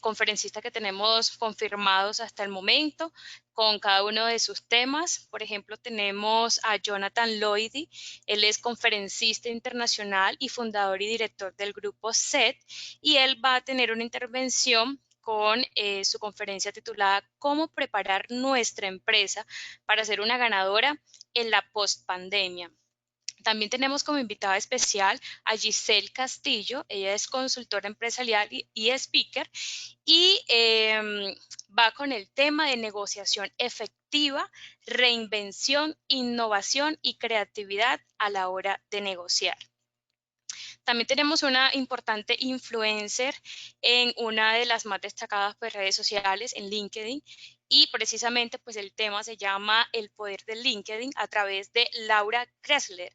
conferencistas que tenemos confirmados hasta el momento, con cada uno de sus temas. Por ejemplo, tenemos a Jonathan Lloydy, él es conferencista internacional y fundador y director del grupo SET, y él va a tener una intervención con su conferencia titulada ¿Cómo preparar nuestra empresa para ser una ganadora en la postpandemia? También tenemos como invitada especial a Giselle Castillo, ella es consultora empresarial y speaker, y va con el tema de negociación efectiva, reinvención, innovación y creatividad a la hora de negociar. También tenemos una importante influencer en una de las más destacadas pues, redes sociales, en LinkedIn, y precisamente pues el tema se llama El poder del LinkedIn a través de Laura Kressler.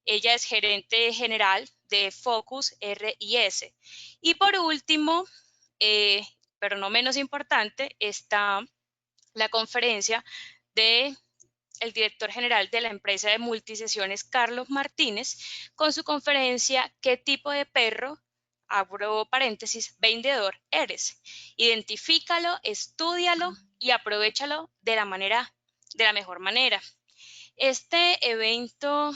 Ella es gerente general de Focus RIS. Y por último, pero no menos importante, está la conferencia de el director general de la empresa de multisesiones, Carlos Martínez, con su conferencia ¿Qué tipo de perro, abro paréntesis, vendedor eres? Identifícalo, estúdialo y aprovechalo de la mejor manera. Este evento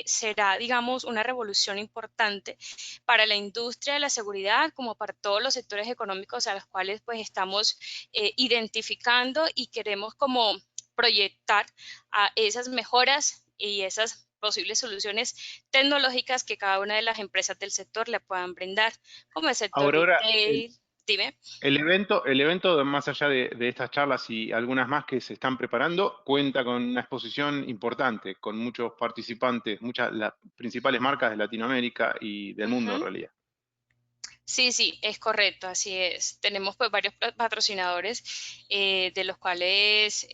será, digamos, una revolución importante para la industria de la seguridad, como para todos los sectores económicos a los cuales pues estamos identificando y queremos como proyectar a esas mejoras y esas posibles soluciones tecnológicas que cada una de las empresas del sector le puedan brindar, como el sector Aurora, retail. Dime. el evento, más allá de estas charlas y algunas más que se están preparando, cuenta con una exposición importante, con muchos participantes, las principales marcas de Latinoamérica y del mundo en realidad. Sí, sí, es correcto, así es. Tenemos pues varios patrocinadores, de los cuales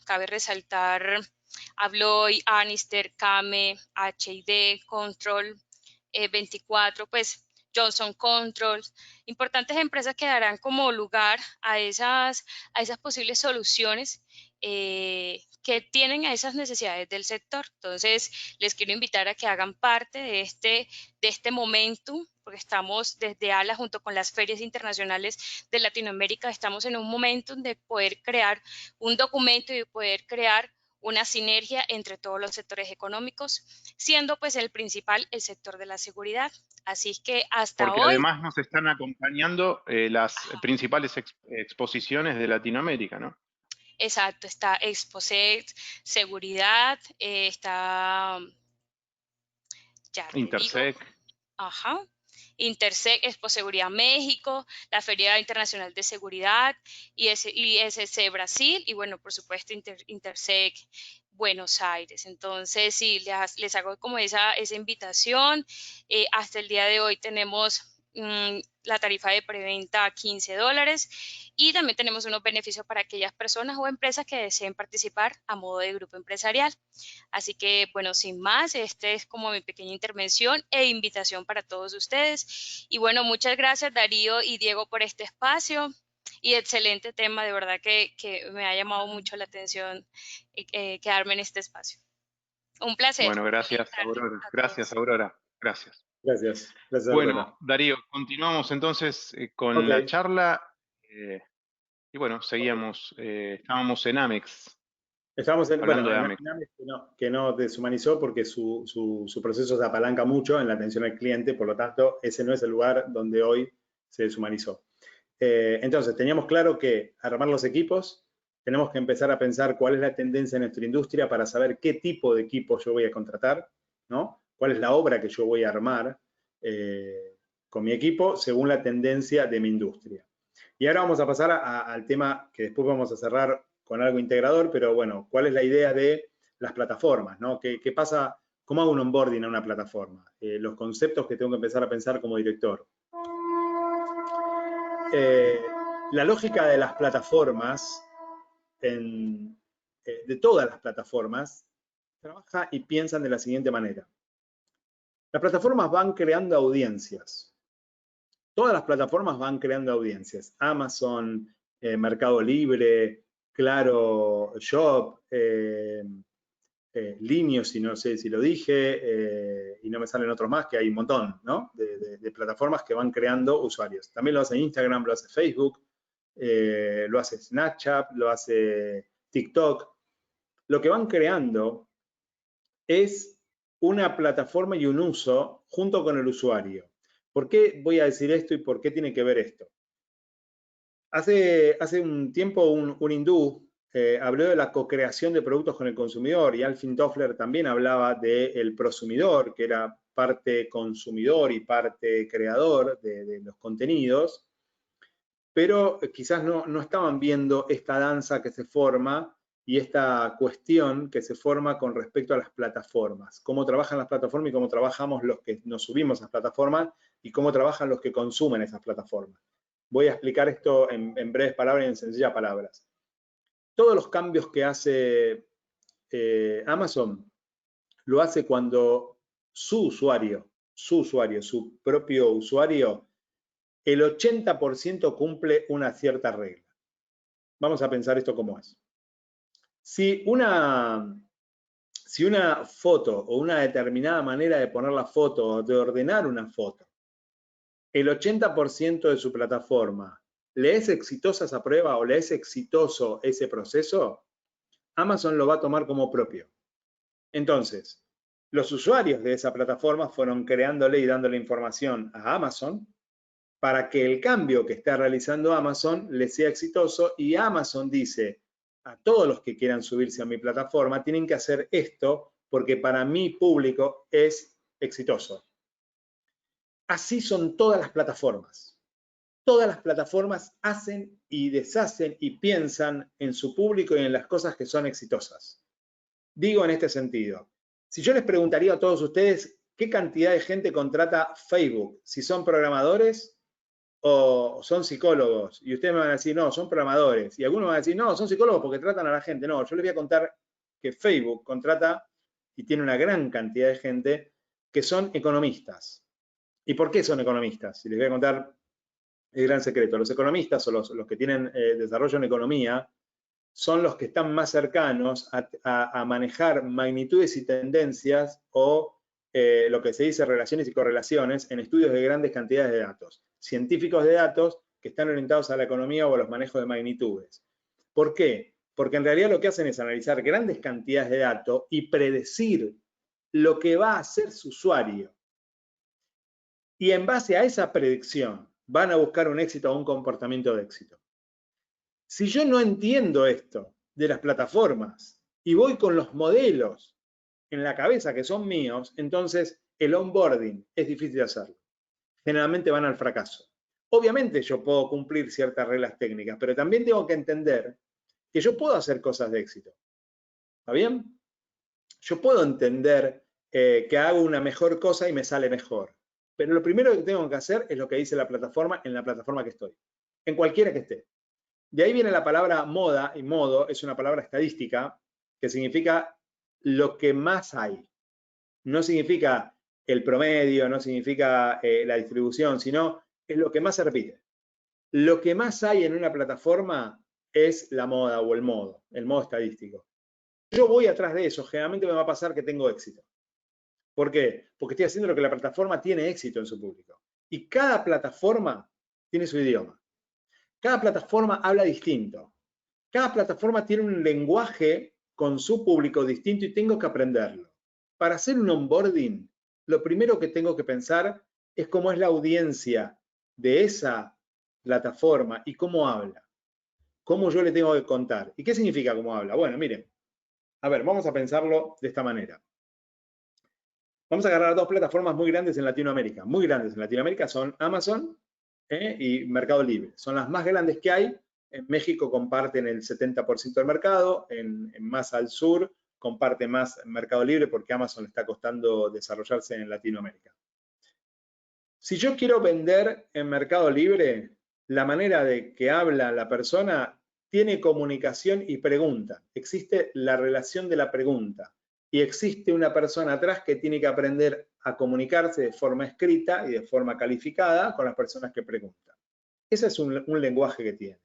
cabe resaltar Abloy, Anister, Kame, H&D, Control, 24, pues Johnson Controls, importantes empresas que darán como lugar a esas posibles soluciones que tienen a esas necesidades del sector. Entonces, les quiero invitar a que hagan parte de este momentum, porque estamos desde ALA junto con las ferias internacionales de Latinoamérica, estamos en un momentum de poder crear un documento y de poder crear una sinergia entre todos los sectores económicos, siendo pues el principal el sector de la seguridad. Así es que hasta Porque hoy... además nos están acompañando las principales exposiciones de Latinoamérica, ¿no? Exacto, está Exposet, Seguridad, está, ya te digo, Intersec. ajá, Intersec, Expo Seguridad México, la Feria Internacional de Seguridad, ISC Brasil y bueno, por supuesto Intersec Buenos Aires. Entonces, sí, les hago como esa invitación. Hasta el día de hoy tenemos la tarifa de preventa a $15 y también tenemos unos beneficios para aquellas personas o empresas que deseen participar a modo de grupo empresarial. Así que, bueno, sin más, este es como mi pequeña intervención e invitación para todos ustedes. Y bueno, muchas gracias Darío y Diego por este espacio y excelente tema, de verdad que me ha llamado mucho la atención quedarme en este espacio. Un placer. Bueno, gracias Aurora. Gracias Aurora. Gracias. Gracias. Gracias, bueno, Aurora. Darío, continuamos entonces con la charla. Y bueno, seguíamos, estábamos en Amex. Estamos hablando de Amex, que no deshumanizó porque su proceso se apalanca mucho en la atención al cliente, por lo tanto, ese no es el lugar donde hoy se deshumanizó. Entonces, teníamos claro que armar los equipos, tenemos que empezar a pensar cuál es la tendencia en nuestra industria para saber qué tipo de equipo yo voy a contratar, ¿no? Cuál es la obra que yo voy a armar con mi equipo según la tendencia de mi industria. Y ahora vamos a pasar al tema que después vamos a cerrar con algo integrador, pero bueno, ¿cuál es la idea de las plataformas, ¿no? ¿Qué pasa? ¿Cómo hago un onboarding a una plataforma? Los conceptos que tengo que empezar a pensar como director. La lógica de las plataformas, de todas las plataformas, trabaja y piensan de la siguiente manera. Las plataformas van creando audiencias. Todas las plataformas van creando audiencias. Amazon, Mercado Libre, Claro Shop, Linio, si no sé si lo dije, y no me salen otros más, que hay un montón, ¿no? de plataformas que van creando usuarios. También lo hace Instagram, lo hace Facebook, lo hace Snapchat, lo hace TikTok. Lo que van creando es una plataforma y un uso junto con el usuario. ¿Por qué voy a decir esto y por qué tiene que ver esto? Hace un tiempo un hindú habló de la co-creación de productos con el consumidor y Alvin Toffler también hablaba del prosumidor, que era parte consumidor y parte creador de los contenidos, pero quizás no estaban viendo esta danza que se forma y esta cuestión que se forma con respecto a las plataformas, cómo trabajan las plataformas y cómo trabajamos los que nos subimos a las plataformas y cómo trabajan los que consumen esas plataformas. Voy a explicar esto en breves palabras y en sencillas palabras. Todos los cambios que hace Amazon, lo hace cuando su propio usuario, el 80% cumple una cierta regla. Vamos a pensar esto como es. Si una foto o una determinada manera de poner la foto o de ordenar una foto, el 80% de su plataforma le es exitosa esa prueba o le es exitoso ese proceso, Amazon lo va a tomar como propio. Entonces, los usuarios de esa plataforma fueron creándole y dándole información a Amazon para que el cambio que está realizando Amazon le sea exitoso y Amazon dice a todos los que quieran subirse a mi plataforma tienen que hacer esto porque para mi público es exitoso. Así son todas las plataformas. Todas las plataformas hacen y deshacen y piensan en su público y en las cosas que son exitosas. Digo en este sentido, si yo les preguntaría a todos ustedes qué cantidad de gente contrata Facebook, si son programadores o son psicólogos, y ustedes me van a decir, no, son programadores, y algunos van a decir, no, son psicólogos porque tratan a la gente. No, yo les voy a contar que Facebook contrata y tiene una gran cantidad de gente que son economistas. ¿Y por qué son economistas? Y les voy a contar el gran secreto. Los economistas o los que tienen desarrollo en economía son los que están más cercanos a manejar magnitudes y tendencias o lo que se dice relaciones y correlaciones en estudios de grandes cantidades de datos. Científicos de datos que están orientados a la economía o a los manejos de magnitudes. ¿Por qué? Porque en realidad lo que hacen es analizar grandes cantidades de datos y predecir lo que va a hacer su usuario. Y en base a esa predicción van a buscar un éxito o un comportamiento de éxito. Si yo no entiendo esto de las plataformas y voy con los modelos en la cabeza que son míos, entonces el onboarding es difícil de hacerlo. Generalmente van al fracaso. Obviamente yo puedo cumplir ciertas reglas técnicas, pero también tengo que entender que yo puedo hacer cosas de éxito. ¿Está bien? Yo puedo entender que hago una mejor cosa y me sale mejor. Pero lo primero que tengo que hacer es lo que dice la plataforma en la plataforma que estoy. En cualquiera que esté. De ahí viene la palabra moda, y modo es una palabra estadística que significa lo que más hay. No significa el promedio, no significa la distribución, sino es lo que más se repite. Lo que más hay en una plataforma es la moda o el modo estadístico. Yo voy atrás de eso, generalmente me va a pasar que tengo éxito. ¿Por qué? Porque estoy haciendo lo que la plataforma tiene éxito en su público. Y cada plataforma tiene su idioma. Cada plataforma habla distinto. Cada plataforma tiene un lenguaje con su público distinto y tengo que aprenderlo. Para hacer un onboarding, lo primero que tengo que pensar es cómo es la audiencia de esa plataforma y cómo habla. Cómo yo le tengo que contar. ¿Y qué significa cómo habla? Bueno, miren. A ver, vamos a pensarlo de esta manera. Vamos a agarrar dos plataformas muy grandes en Latinoamérica. Muy grandes en Latinoamérica son Amazon y Mercado Libre. Son las más grandes que hay. En México comparten el 70% del mercado. Más al sur comparte más Mercado Libre porque Amazon le está costando desarrollarse en Latinoamérica. Si yo quiero vender en Mercado Libre, la manera de que habla la persona tiene comunicación y pregunta. Existe la relación de la pregunta. Y existe una persona atrás que tiene que aprender a comunicarse de forma escrita y de forma calificada con las personas que preguntan. Ese es un lenguaje que tiene.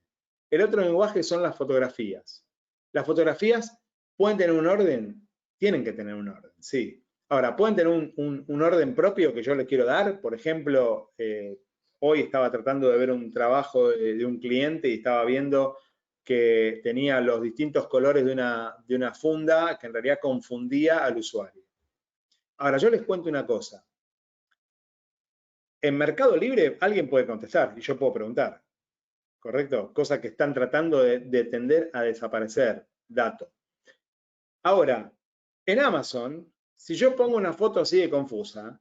El otro lenguaje son las fotografías. Las fotografías pueden tener un orden, tienen que tener un orden, sí. Ahora, pueden tener un orden propio que yo le quiero dar. Por ejemplo, hoy estaba tratando de ver un trabajo de un cliente y estaba viendo que tenía los distintos colores de una funda que en realidad confundía al usuario. Ahora, yo les cuento una cosa. En Mercado Libre alguien puede contestar y yo puedo preguntar, ¿correcto? Cosa que están tratando de tender a desaparecer, dato. Ahora, en Amazon, si yo pongo una foto así de confusa,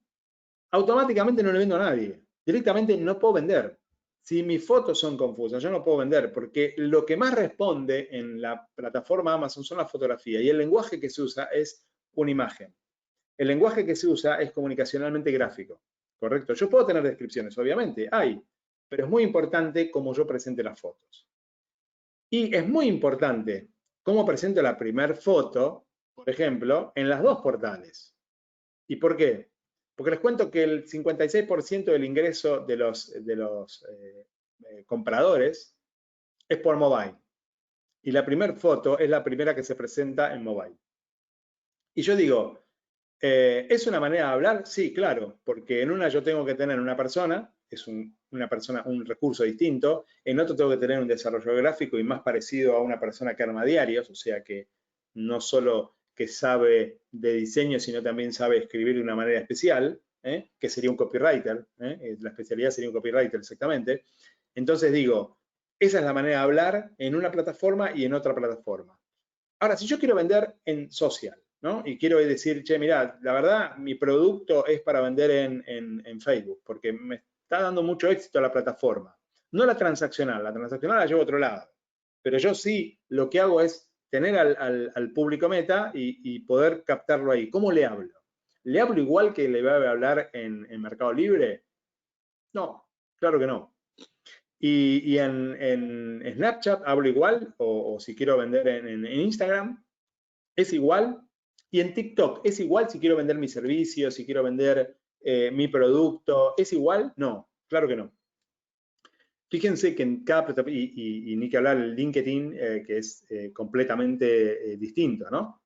automáticamente no le vendo a nadie. Directamente no puedo vender. Si mis fotos son confusas, yo no puedo vender, porque lo que más responde en la plataforma Amazon son las fotografías y el lenguaje que se usa es una imagen. El lenguaje que se usa es comunicacionalmente gráfico, ¿correcto? Yo puedo tener descripciones, obviamente, hay, pero es muy importante cómo yo presente las fotos. Y es muy importante cómo presento la primera foto, por ejemplo, en las dos portales. ¿Y por qué? Porque les cuento que el 56% del ingreso de los compradores es por mobile. Y la primera foto es la primera que se presenta en mobile. Y yo digo, ¿es una manera de hablar? Sí, claro, porque en una yo tengo que tener una persona, es una persona, un recurso distinto, en otro tengo que tener un desarrollo gráfico y más parecido a una persona que arma diarios, o sea que no solo que sabe de diseño, sino también sabe escribir de una manera especial, que sería un copywriter, la especialidad sería un copywriter exactamente. Entonces digo, esa es la manera de hablar en una plataforma y en otra plataforma. Ahora, si yo quiero vender en social, ¿no? Y quiero decir, che, mirá, la verdad, mi producto es para vender en Facebook, porque me está dando mucho éxito la plataforma. No la transaccional la llevo a otro lado. Pero yo sí, lo que hago es tener al público meta y poder captarlo ahí. ¿Cómo le hablo? ¿Le hablo igual que le voy a hablar en Mercado Libre? No, claro que no. Y en Snapchat hablo igual, o si quiero vender en Instagram, es igual. Y en TikTok, ¿es igual si quiero vender mi servicio, si quiero vender mi producto? ¿Es igual? No, claro que no. Fíjense que en cada plataforma, y ni que hablar el LinkedIn, que es completamente distinto, ¿no?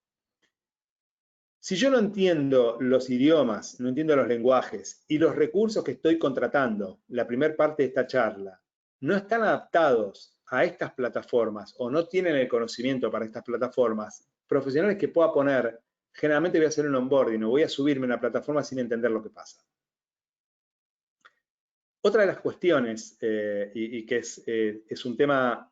Si yo no entiendo los idiomas, no entiendo los lenguajes y los recursos que estoy contratando, la primera parte de esta charla, no están adaptados a estas plataformas o no tienen el conocimiento para estas plataformas, profesionales que pueda poner, generalmente voy a hacer un onboarding o voy a subirme a una plataforma sin entender lo que pasa. Otra de las cuestiones, y que es un tema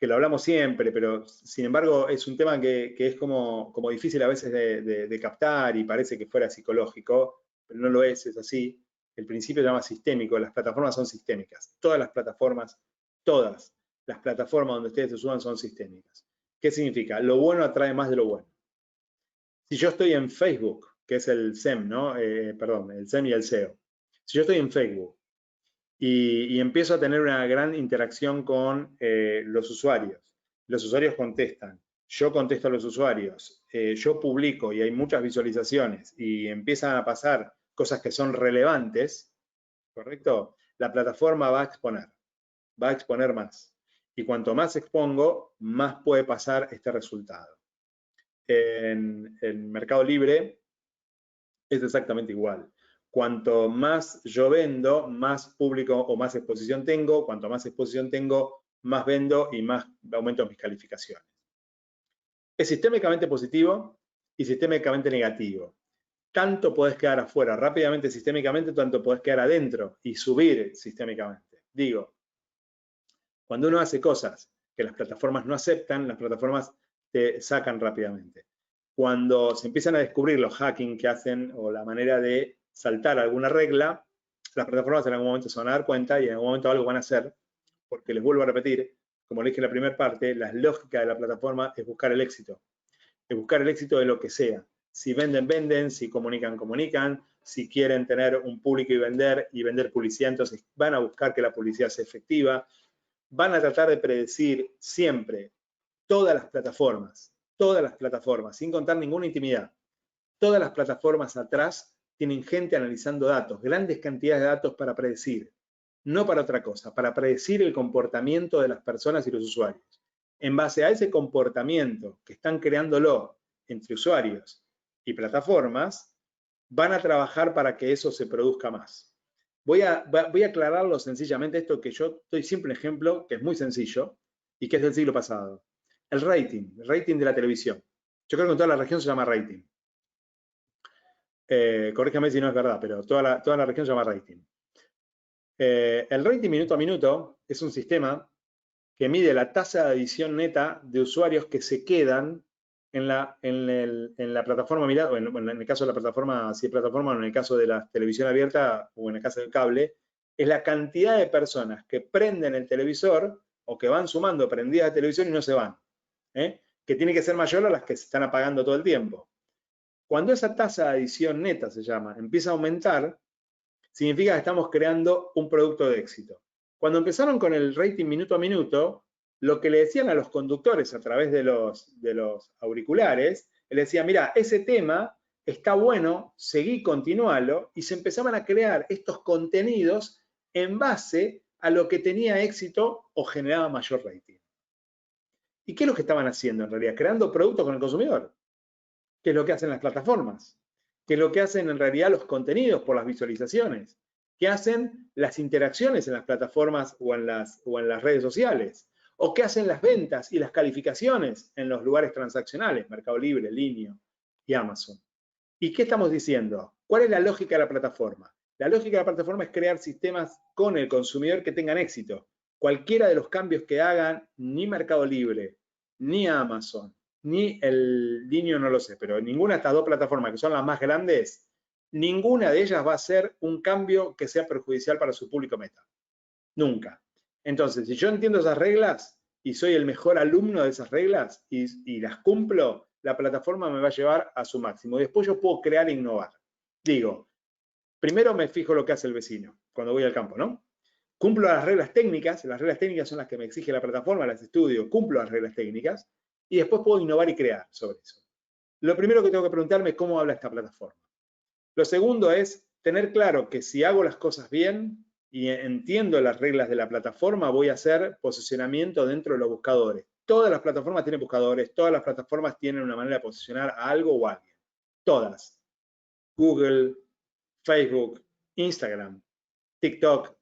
que lo hablamos siempre, pero sin embargo es un tema que es como difícil a veces de captar y parece que fuera psicológico, pero no lo es así. El principio se llama sistémico, las plataformas son sistémicas. Todas las plataformas donde ustedes se suban son sistémicas. ¿Qué significa? Lo bueno atrae más de lo bueno. Si yo estoy en Facebook, que es el SEM, ¿no? Perdón, el SEM y el SEO. Si yo estoy en Facebook y empiezo a tener una gran interacción con los usuarios contestan, yo contesto a los usuarios, yo publico y hay muchas visualizaciones y empiezan a pasar cosas que son relevantes, ¿correcto? La plataforma va a exponer más. Y cuanto más expongo, más puede pasar este resultado. En Mercado Libre es exactamente igual. Cuanto más yo vendo, más público o más exposición tengo. Cuanto más exposición tengo, más vendo y más aumento mis calificaciones. Es sistémicamente positivo y sistémicamente negativo. Tanto podés quedar afuera rápidamente sistémicamente, tanto podés quedar adentro y subir sistémicamente. Digo, cuando uno hace cosas que las plataformas no aceptan, las plataformas te sacan rápidamente. Cuando se empiezan a descubrir los hacking que hacen o la manera de saltar alguna regla, las plataformas en algún momento se van a dar cuenta y en algún momento algo van a hacer, porque les vuelvo a repetir, como le dije en la primera parte, la lógica de la plataforma es buscar el éxito. Es buscar el éxito de lo que sea. Si venden, venden, si comunican, comunican, si quieren tener un público y vender publicidad, entonces van a buscar que la publicidad sea efectiva. Van a tratar de predecir siempre todas las plataformas, sin contar ninguna intimidad. Todas las plataformas atrás tienen gente analizando datos, grandes cantidades de datos para predecir, no para otra cosa, para predecir el comportamiento de las personas y los usuarios. En base a ese comportamiento que están creándolo entre usuarios y plataformas, van a trabajar para que eso se produzca más. Voy a aclararlo sencillamente, esto que yo doy siempre un ejemplo que es muy sencillo y que es del siglo pasado. El rating de la televisión. Yo creo que en toda la región se llama rating. Corríjame si no es verdad, pero toda la región se llama rating. El rating minuto a minuto es un sistema que mide la tasa de adición neta de usuarios que se quedan en la plataforma mirada, o en el caso de la plataforma, si es plataforma, o en el caso de la televisión abierta, o en el caso del cable, es la cantidad de personas que prenden el televisor o que van sumando prendidas de televisión y no se van. Que tiene que ser mayor a las que se están apagando todo el tiempo. Cuando esa tasa de adición neta, se llama, empieza a aumentar, significa que estamos creando un producto de éxito. Cuando empezaron con el rating minuto a minuto, lo que le decían a los conductores a través de los auriculares, le decían, mira, ese tema está bueno, seguí, continualo, y se empezaban a crear estos contenidos en base a lo que tenía éxito o generaba mayor rating. ¿Y qué es lo que estaban haciendo en realidad? Creando productos con el consumidor. ¿Qué es lo que hacen las plataformas? ¿Qué es lo que hacen en realidad los contenidos por las visualizaciones? ¿Qué hacen las interacciones en las plataformas o en las redes sociales? ¿O qué hacen las ventas y las calificaciones en los lugares transaccionales? Mercado Libre, Linio y Amazon. ¿Y qué estamos diciendo? ¿Cuál es la lógica de la plataforma? La lógica de la plataforma es crear sistemas con el consumidor que tengan éxito. Cualquiera de los cambios que hagan, ni Mercado Libre, ni Amazon, ni el Linio no lo sé, pero ninguna de estas dos plataformas que son las más grandes, ninguna de ellas va a hacer un cambio que sea perjudicial para su público meta. Nunca. Entonces, si yo entiendo esas reglas y soy el mejor alumno de esas reglas y las cumplo, la plataforma me va a llevar a su máximo. Después yo puedo crear e innovar. Digo, primero me fijo lo que hace el vecino cuando voy al campo, ¿no? Cumplo las reglas técnicas son las que me exige la plataforma, las estudio, cumplo las reglas técnicas y después puedo innovar y crear sobre eso. Lo primero que tengo que preguntarme es cómo habla esta plataforma. Lo segundo es tener claro que si hago las cosas bien y entiendo las reglas de la plataforma, voy a hacer posicionamiento dentro de los buscadores. Todas las plataformas tienen buscadores, todas las plataformas tienen una manera de posicionar a algo o a alguien. Todas. Google, Facebook, Instagram, TikTok,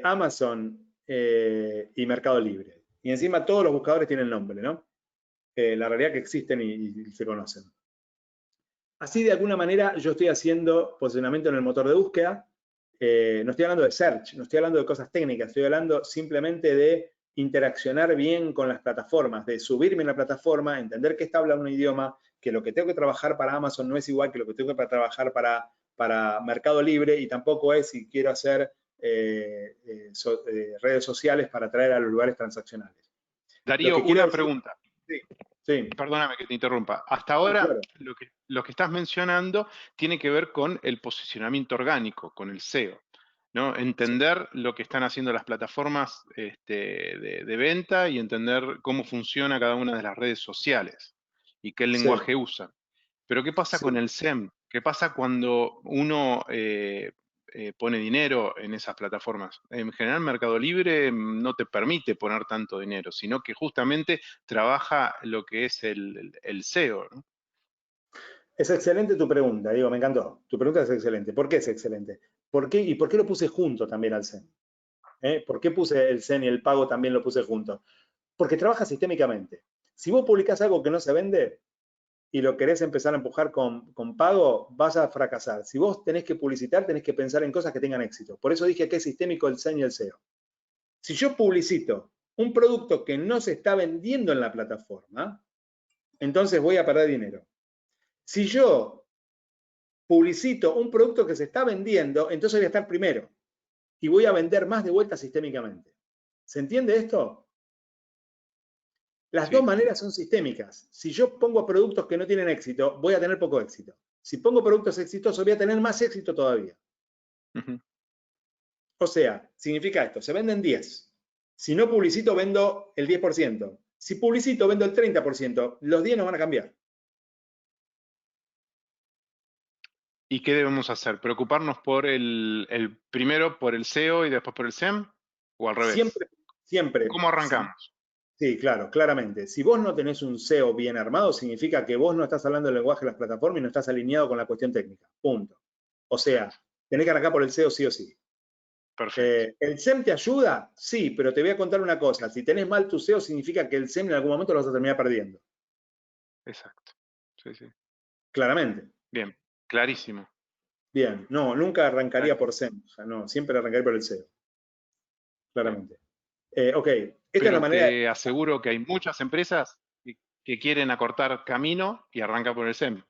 Amazon y Mercado Libre. Y encima todos los buscadores tienen nombre, ¿no? La realidad que existen y se conocen. Así, de alguna manera, yo estoy haciendo posicionamiento en el motor de búsqueda. No estoy hablando de search, no estoy hablando de cosas técnicas, estoy hablando simplemente de interaccionar bien con las plataformas, de subirme en la plataforma, entender que esta habla un idioma, que lo que tengo que trabajar para Amazon no es igual que lo que tengo que trabajar para Mercado Libre y tampoco es si quiero hacer redes sociales para atraer a los lugares transaccionales. Darío, una pregunta. Sí. Sí. Perdóname que te interrumpa. Hasta ahora, claro, lo que estás mencionando tiene que ver con el posicionamiento orgánico, con el SEO, ¿no? Entender lo que están haciendo las plataformas de venta y entender cómo funciona cada una de las redes sociales y qué lenguaje usan. Pero ¿qué pasa con el SEM? ¿Qué pasa cuando uno pone dinero en esas plataformas? En general, Mercado Libre no te permite poner tanto dinero, sino que justamente trabaja lo que es el SEO, ¿no? Es excelente tu pregunta, Diego, me encantó. Tu pregunta es excelente. ¿Por qué es excelente? ¿Por qué? ¿Y por qué lo puse junto también al SEM? ¿Por qué puse el SEM y el pago también lo puse junto? Porque trabaja sistémicamente. Si vos publicás algo que no se vende y lo querés empezar a empujar con pago, vas a fracasar. Si vos tenés que publicitar, tenés que pensar en cosas que tengan éxito. Por eso dije que es sistémico el SEM y el SEO. Si yo publicito un producto que no se está vendiendo en la plataforma, entonces voy a perder dinero. Si yo publicito un producto que se está vendiendo, entonces voy a estar primero y voy a vender más de vuelta sistémicamente. ¿Se entiende esto? Las dos maneras son sistémicas. Si yo pongo productos que no tienen éxito, voy a tener poco éxito. Si pongo productos exitosos, voy a tener más éxito todavía. O sea, significa esto, se venden 10. Si no publicito, vendo el 10%. Si publicito, vendo el 30%. Los 10 no van a cambiar. ¿Y qué debemos hacer? ¿Preocuparnos por primero por el SEO y después por el SEM? ¿O al revés? Siempre. ¿Cómo arrancamos? Sí, claro, claramente. Si vos no tenés un SEO bien armado, significa que vos no estás hablando el lenguaje de las plataformas y no estás alineado con la cuestión técnica. Punto. O sea, tenés que arrancar por el SEO sí o sí. Perfecto. ¿El SEM te ayuda? Sí, pero te voy a contar una cosa. Si tenés mal tu SEO, significa que el SEM en algún momento lo vas a terminar perdiendo. Exacto. Sí, sí. Claramente. Bien, clarísimo. Bien, no, nunca arrancaría por SEM. O sea, no, siempre arrancaría por el SEO. Claramente. Ok, esta es la manera. Te aseguro que hay muchas empresas que quieren acortar camino y arrancan por el SEM.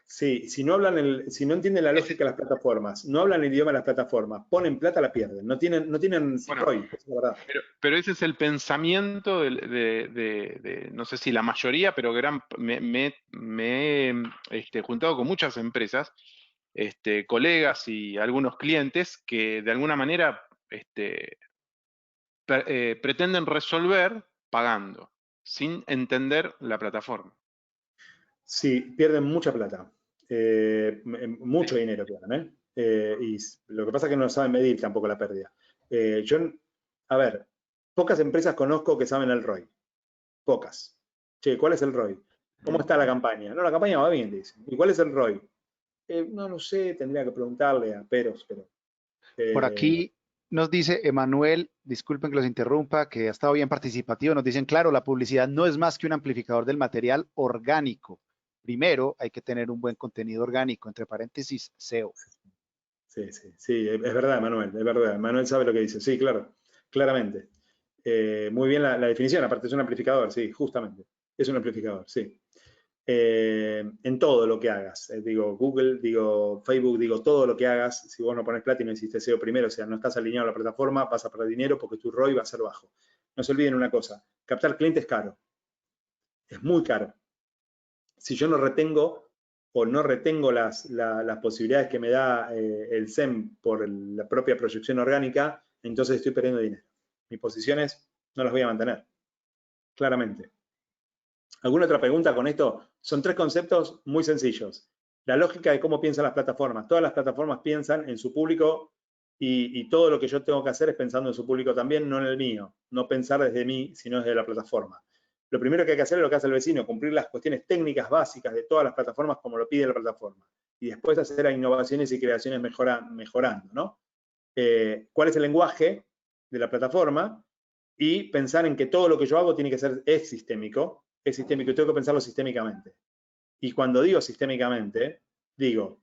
Sí, si no entienden la lógica de las plataformas, no hablan el idioma de las plataformas, ponen plata, la pierden. No tienen ROI, es la verdad. Pero ese es el pensamiento no sé si la mayoría, pero me he juntado con muchas empresas, colegas y algunos clientes que de alguna manera pretenden resolver pagando, sin entender la plataforma. Sí, pierden mucha plata. Mucho dinero pierden, y lo que pasa es que no saben medir tampoco la pérdida. A ver, pocas empresas conozco que saben el ROI. Pocas. Che, ¿cuál es el ROI? ¿Cómo está la campaña? No, la campaña va bien, dicen. ¿Y cuál es el ROI? No lo sé, tendría que preguntarle a Peros, pero... Por aquí nos dice Emanuel, disculpen que los interrumpa, que ha estado bien participativo, nos dicen, claro, la publicidad no es más que un amplificador del material orgánico. Primero hay que tener un buen contenido orgánico, entre paréntesis, SEO. Sí, es verdad, Emanuel, es verdad. Emanuel sabe lo que dice, sí, claro, claramente. Muy bien la definición, aparte es un amplificador, sí, justamente. Es un amplificador, sí. En todo lo que hagas. Digo Google, digo Facebook, digo todo lo que hagas. Si vos no pones plata y no hiciste SEO primero, o sea, no estás alineado a la plataforma, vas a perder dinero porque tu ROI va a ser bajo. No se olviden una cosa, captar clientes es caro. Es muy caro. Si yo no retengo o no retengo las posibilidades que me da el SEM por la propia proyección orgánica, entonces estoy perdiendo dinero. Mis posiciones no las voy a mantener, claramente. ¿Alguna otra pregunta con esto? Son 3 conceptos muy sencillos. La lógica de cómo piensan las plataformas. Todas las plataformas piensan en su público y todo lo que yo tengo que hacer es pensando en su público también, no en el mío. No pensar desde mí, sino desde la plataforma. Lo primero que hay que hacer es lo que hace el vecino, cumplir las cuestiones técnicas básicas de todas las plataformas como lo pide la plataforma. Y después hacer innovaciones y creaciones mejorando, ¿no? ¿Cuál es el lenguaje de la plataforma? Y pensar en que todo lo que yo hago tiene que ser, es sistémico, y tengo que pensarlo sistémicamente. Y cuando digo sistémicamente, digo,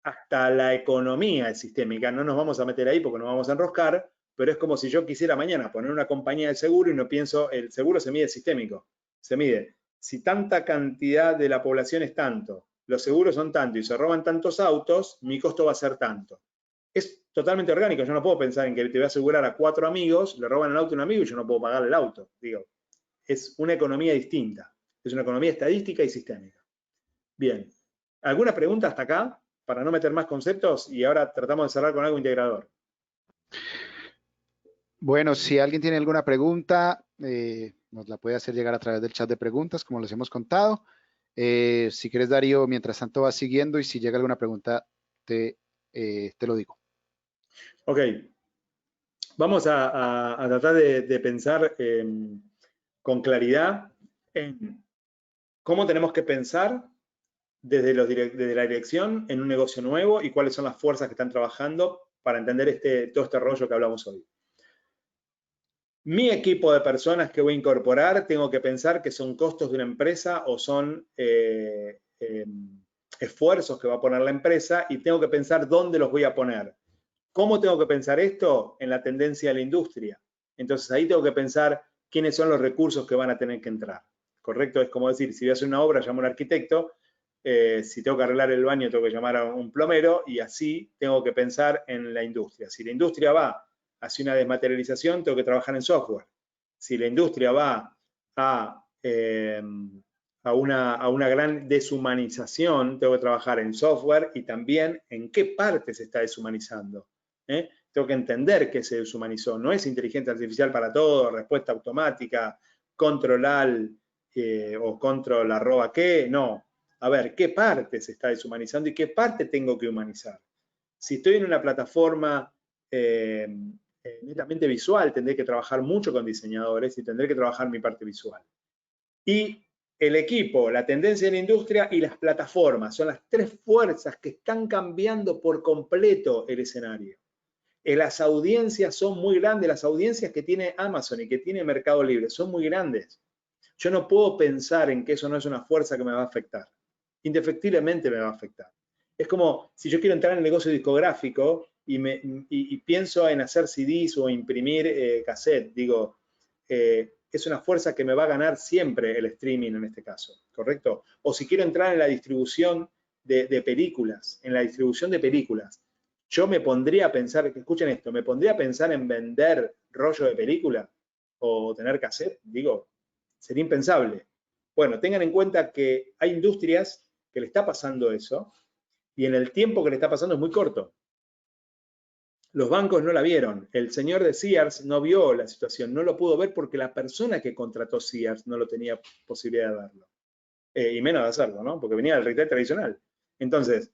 hasta la economía es sistémica, no nos vamos a meter ahí porque nos vamos a enroscar, pero es como si yo quisiera mañana poner una compañía de seguro y no pienso, el seguro se mide sistémico, se mide, si tanta cantidad de la población es tanto, los seguros son tanto y se roban tantos autos, mi costo va a ser tanto. Es totalmente orgánico, yo no puedo pensar en que te voy a asegurar a 4 amigos, le roban el auto a un amigo y yo no puedo pagar el auto, digo. Es una economía distinta, es una economía estadística y sistémica. Bien, ¿alguna pregunta hasta acá? Para no meter más conceptos y ahora tratamos de cerrar con algo integrador. Bueno, si alguien tiene alguna pregunta, nos la puede hacer llegar a través del chat de preguntas, como les hemos contado. Si quieres, Darío, mientras tanto vas siguiendo y si llega alguna pregunta, te lo digo. Ok, vamos a tratar de pensar con claridad en cómo tenemos que pensar desde la dirección en un negocio nuevo y cuáles son las fuerzas que están trabajando para entender todo este rollo que hablamos hoy. Mi equipo de personas que voy a incorporar, tengo que pensar que son costos de una empresa o son esfuerzos que va a poner la empresa y tengo que pensar dónde los voy a poner. ¿Cómo tengo que pensar esto? En la tendencia de la industria. Entonces ahí tengo que pensar quiénes son los recursos que van a tener que entrar. ¿Correcto? Es como decir, si voy a hacer una obra, llamo a un arquitecto, si tengo que arreglar el baño, tengo que llamar a un plomero y así tengo que pensar en la industria. Si la industria va hacia una desmaterialización, tengo que trabajar en software. Si la industria va a una gran deshumanización, tengo que trabajar en software y también en qué parte se está deshumanizando. Tengo que entender qué se deshumanizó. No es inteligencia artificial para todo, respuesta automática, controlar o control arroba qué, no. A ver, ¿qué parte se está deshumanizando y qué parte tengo que humanizar? Si estoy en una plataforma netamente visual, tendré que trabajar mucho con diseñadores y tendré que trabajar mi parte visual. Y el equipo, la tendencia de la industria y las plataformas son las 3 fuerzas que están cambiando por completo el escenario. Las audiencias son muy grandes, las audiencias que tiene Amazon y que tiene Mercado Libre son muy grandes. Yo no puedo pensar en que eso no es una fuerza que me va a afectar. Indefectiblemente me va a afectar. Es como si yo quiero entrar en el negocio discográfico y pienso en hacer CDs o imprimir cassette, digo, es una fuerza que me va a ganar siempre el streaming en este caso, ¿correcto? O si quiero entrar en la distribución de películas, yo me pondría a pensar, escuchen esto, me pondría a pensar en vender rollo de película o tener cassette, digo, sería impensable. Bueno, tengan en cuenta que hay industrias que le está pasando eso y en el tiempo que le está pasando es muy corto. Los bancos no la vieron. El señor de Sears no vio la situación, no lo pudo ver porque la persona que contrató Sears no lo tenía posibilidad de verlo. Y menos de hacerlo, ¿no? Porque venía del retail tradicional. Entonces,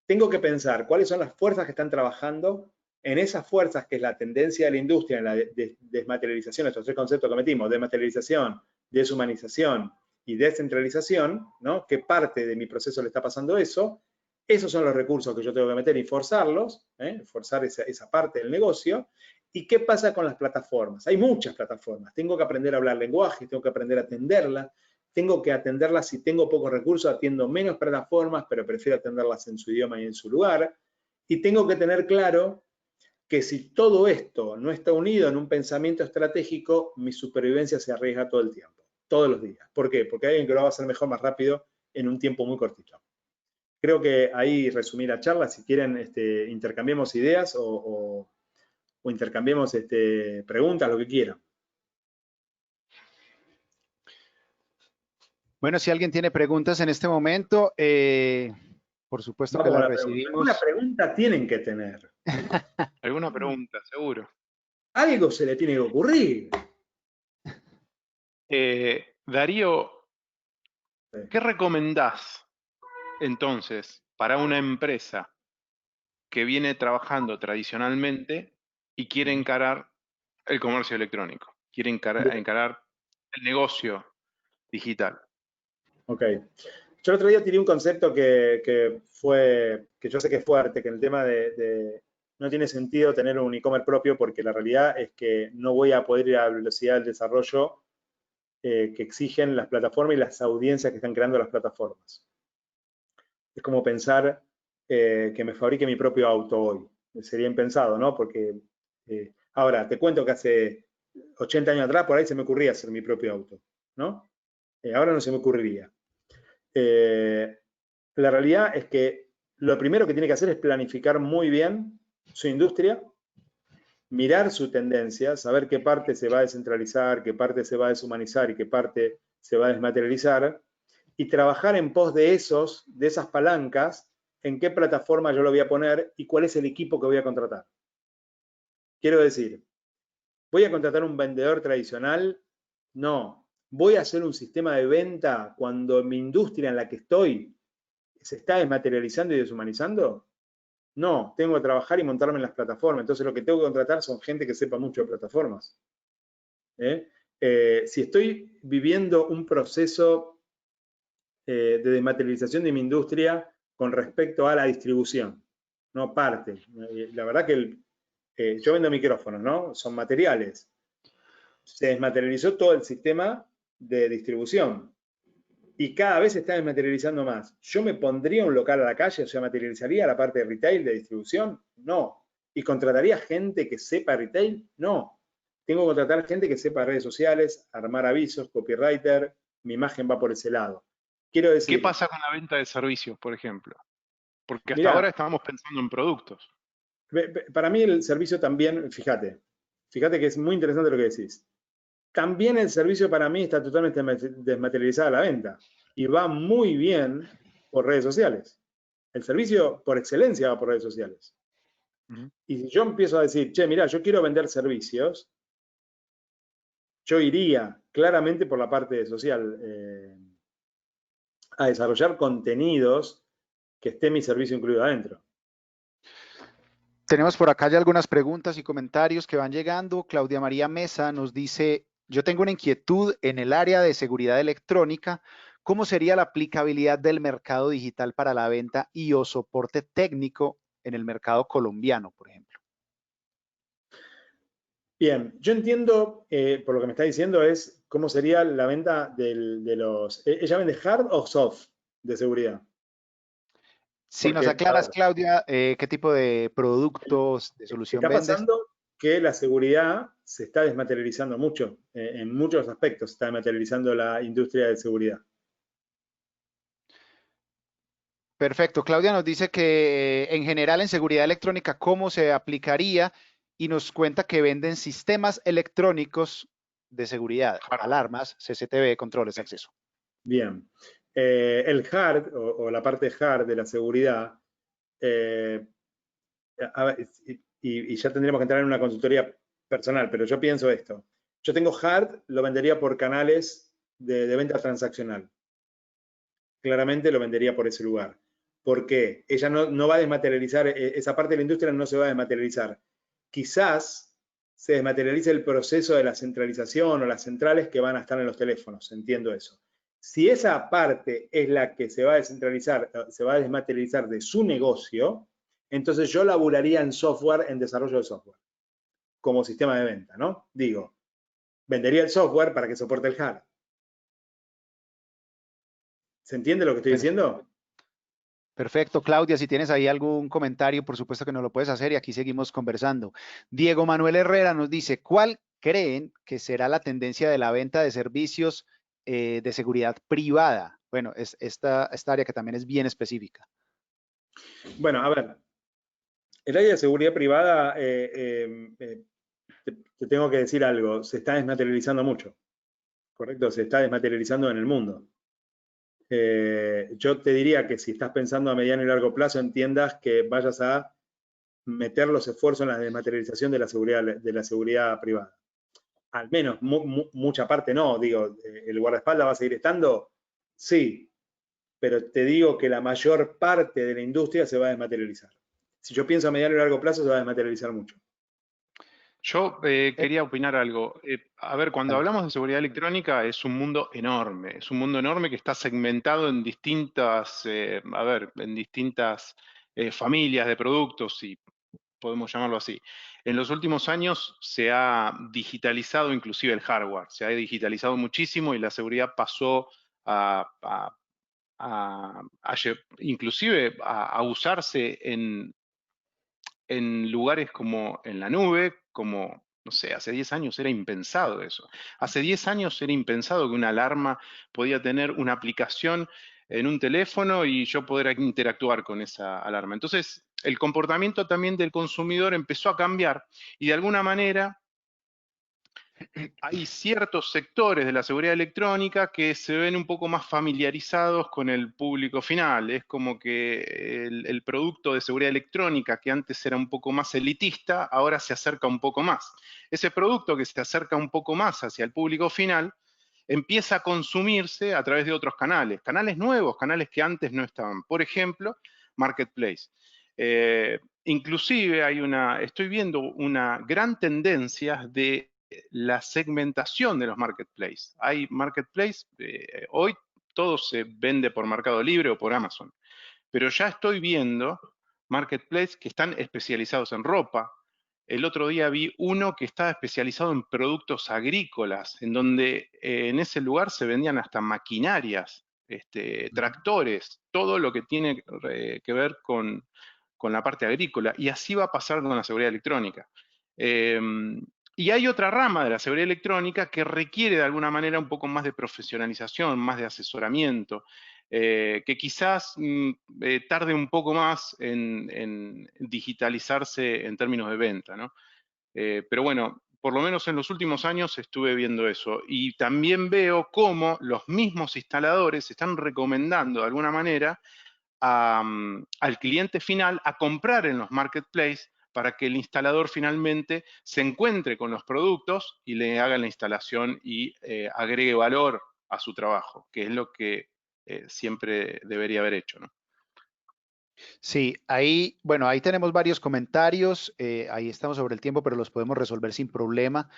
tengo que pensar cuáles son las fuerzas que están trabajando en esas fuerzas que es la tendencia de la industria en la desmaterialización, estos 3 conceptos que metimos, desmaterialización, deshumanización y descentralización, ¿no? ¿Qué parte de mi proceso le está pasando eso? Esos son los recursos que yo tengo que meter y forzarlos, forzar esa parte del negocio. ¿Y qué pasa con las plataformas? Hay muchas plataformas. Tengo que aprender a hablar lenguaje, tengo que aprender a atenderlas. Tengo que atenderlas si tengo pocos recursos, atiendo menos plataformas, pero prefiero atenderlas en su idioma y en su lugar. Y tengo que tener claro que si todo esto no está unido en un pensamiento estratégico, mi supervivencia se arriesga todo el tiempo. todos los días. ¿Por qué? Porque hay alguien que lo va a hacer mejor, más rápido, en un tiempo muy cortito. Creo que ahí resumí la charla. Si quieren, intercambiemos ideas o intercambiemos preguntas, lo que quieran. Bueno, si alguien tiene preguntas en este momento, por supuesto que Vamos a las la pregunta. recibimos. Alguna pregunta tienen que tener. ¿Alguna pregunta? Seguro. Algo se le tiene que ocurrir. Darío, Sí. ¿qué recomendás entonces para una empresa que viene trabajando tradicionalmente y quiere encarar el comercio electrónico? Quiere encarar el negocio digital. Ok. Yo el otro día tiré un concepto que yo sé que es fuerte, que en el tema no tiene sentido tener un e-commerce propio porque la realidad es que no voy a poder ir a la velocidad del desarrollo que exigen las plataformas y las audiencias que están creando las plataformas. Es como pensar que me fabrique mi propio auto hoy. Sería impensado, ¿no? Porque ahora, te cuento que hace 80 años atrás por ahí se me ocurría hacer mi propio auto, ¿no? Ahora no se me ocurriría. La realidad es que lo primero que tiene que hacer es planificar muy bien su industria, mirar su tendencia, saber qué parte se va a descentralizar, qué parte se va a deshumanizar y qué parte se va a desmaterializar, y trabajar en pos de esas palancas, en qué plataforma yo lo voy a poner y cuál es el equipo que voy a contratar. Quiero decir, ¿voy a contratar un vendedor tradicional? No. ¿Voy a hacer un sistema de venta cuando mi industria en la que estoy se está desmaterializando y deshumanizando? No, tengo que trabajar y montarme en las plataformas. Entonces lo que tengo que contratar son gente que sepa mucho de plataformas. Si estoy viviendo un proceso de desmaterialización de mi industria con respecto a la distribución, no parte. La verdad que yo vendo micrófonos, ¿no? Son materiales. Se desmaterializó todo el sistema de distribución y cada vez se está desmaterializando más. ¿Yo me pondría un local a la calle, o sea, materializaría la parte de retail, de distribución? No. ¿Y contrataría gente que sepa retail? No. Tengo que contratar gente que sepa redes sociales, armar avisos, copywriter, mi imagen va por ese lado. Quiero decir... ¿Qué pasa con la venta de servicios, por ejemplo? Porque hasta mirá, ahora estábamos pensando en productos. Para mí el servicio también, fíjate que es muy interesante lo que decís. También el servicio para mí está totalmente desmaterializado a la venta y va muy bien por redes sociales. El servicio por excelencia va por redes sociales. Y si yo empiezo a decir, che, mira, yo quiero vender servicios, yo iría claramente por la parte social a desarrollar contenidos que esté mi servicio incluido adentro. Tenemos por acá ya algunas preguntas y comentarios que van llegando. Claudia María Mesa nos dice, yo tengo una inquietud en el área de seguridad electrónica. ¿Cómo sería la aplicabilidad del mercado digital para la venta y o soporte técnico en el mercado colombiano, por ejemplo? Bien, yo entiendo, por lo que me está diciendo, es cómo sería la venta de los... ¿Ella vende hard o soft de seguridad? Si nos aclaras, Claudia, qué tipo de productos, de solución está vendes. pasando que la seguridad se está desmaterializando mucho, en muchos aspectos se está desmaterializando la industria de seguridad. Perfecto. Claudia nos dice que en general en seguridad electrónica, ¿cómo se aplicaría? Y nos cuenta que venden sistemas electrónicos de seguridad, alarmas, CCTV, controles de acceso. Bien. El hard, o la parte hard de la seguridad, y ya tendríamos que entrar en una consultoría personal, pero yo pienso esto. Yo tengo hard, lo vendería por canales de venta transaccional. Claramente lo vendería por ese lugar. ¿Por qué? Ella no va a desmaterializar, esa parte de la industria no se va a desmaterializar. Quizás se desmaterialice el proceso de la centralización o las centrales que van a estar en los teléfonos, entiendo eso. Si esa parte es la que se va a descentralizar, se va a desmaterializar de su negocio, entonces yo laburaría en software, en desarrollo de software, como sistema de venta, ¿no? Digo, vendería el software para que soporte el hard. ¿Se entiende lo que estoy diciendo? Perfecto, Claudia, si tienes ahí algún comentario, por supuesto que nos lo puedes hacer y aquí seguimos conversando. Diego Manuel Herrera nos dice, ¿cuál creen que será la tendencia de la venta de servicios de seguridad privada? Bueno, es esta área que también es bien específica. Bueno, a ver, el área de seguridad privada, te tengo que decir algo, se está desmaterializando mucho, ¿correcto? Se está desmaterializando en el mundo. Yo te diría que si estás pensando a mediano y largo plazo, entiendas que vayas a meter los esfuerzos en la desmaterialización de la seguridad privada. Al menos, mucha parte no, digo, ¿el guardaespaldas va a seguir estando? Sí, pero te digo que la mayor parte de la industria se va a desmaterializar. Si yo pienso a mediano y largo plazo, se va a desmaterializar mucho. Yo quería opinar algo. A ver, cuando hablamos de seguridad electrónica es un mundo enorme. Es un mundo enorme que está segmentado en distintas, en distintas familias de productos, si podemos llamarlo así. En los últimos años se ha digitalizado inclusive el hardware. Se ha digitalizado muchísimo y la seguridad pasó inclusive a usarse en lugares como en la nube, como, no sé, hace 10 años era impensado eso. Hace 10 años era impensado que una alarma podía tener una aplicación en un teléfono y yo poder interactuar con esa alarma. Entonces, el comportamiento también del consumidor empezó a cambiar y de alguna manera hay ciertos sectores de la seguridad electrónica que se ven un poco más familiarizados con el público final. Es como que el producto de seguridad electrónica, que antes era un poco más elitista, ahora se acerca un poco más. Ese producto que se acerca un poco más hacia el público final, empieza a consumirse a través de otros canales nuevos, canales que antes no estaban. Por ejemplo, Marketplace. Inclusive estoy viendo una gran tendencia de la segmentación de los marketplaces. Hay marketplace, hoy todo se vende por Mercado Libre o por Amazon, pero ya estoy viendo marketplaces que están especializados en ropa. El otro día vi uno que estaba especializado en productos agrícolas, en donde en ese lugar se vendían hasta maquinarias, tractores, todo lo que tiene que ver con la parte agrícola. Y así va a pasar con la seguridad electrónica. Y hay otra rama de la seguridad electrónica que requiere de alguna manera un poco más de profesionalización, más de asesoramiento, que quizás tarde un poco más en digitalizarse en términos de venta, ¿no? Pero bueno, por lo menos en los últimos años estuve viendo eso. Y también veo cómo los mismos instaladores están recomendando de alguna manera al cliente final a comprar en los marketplaces para que el instalador finalmente se encuentre con los productos y le haga la instalación y agregue valor a su trabajo, que es lo que siempre debería haber hecho, ¿no? Sí, ahí tenemos varios comentarios, ahí estamos sobre el tiempo, pero los podemos resolver sin problema.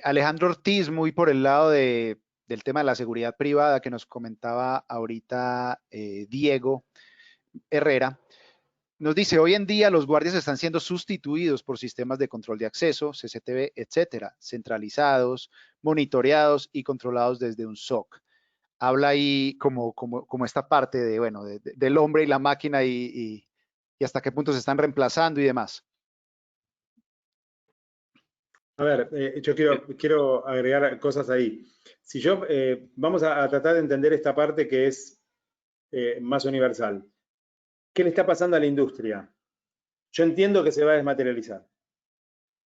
Alejandro Ortiz, muy por el lado del tema de la seguridad privada que nos comentaba ahorita Diego Herrera, nos dice, hoy en día los guardias están siendo sustituidos por sistemas de control de acceso, CCTV, etcétera, centralizados, monitoreados y controlados desde un SOC. Habla ahí como esta parte del hombre y la máquina y hasta qué punto se están reemplazando y demás. A ver, yo quiero agregar cosas ahí. Si vamos a tratar de entender esta parte que es más universal. ¿Qué le está pasando a la industria? Yo entiendo que se va a desmaterializar.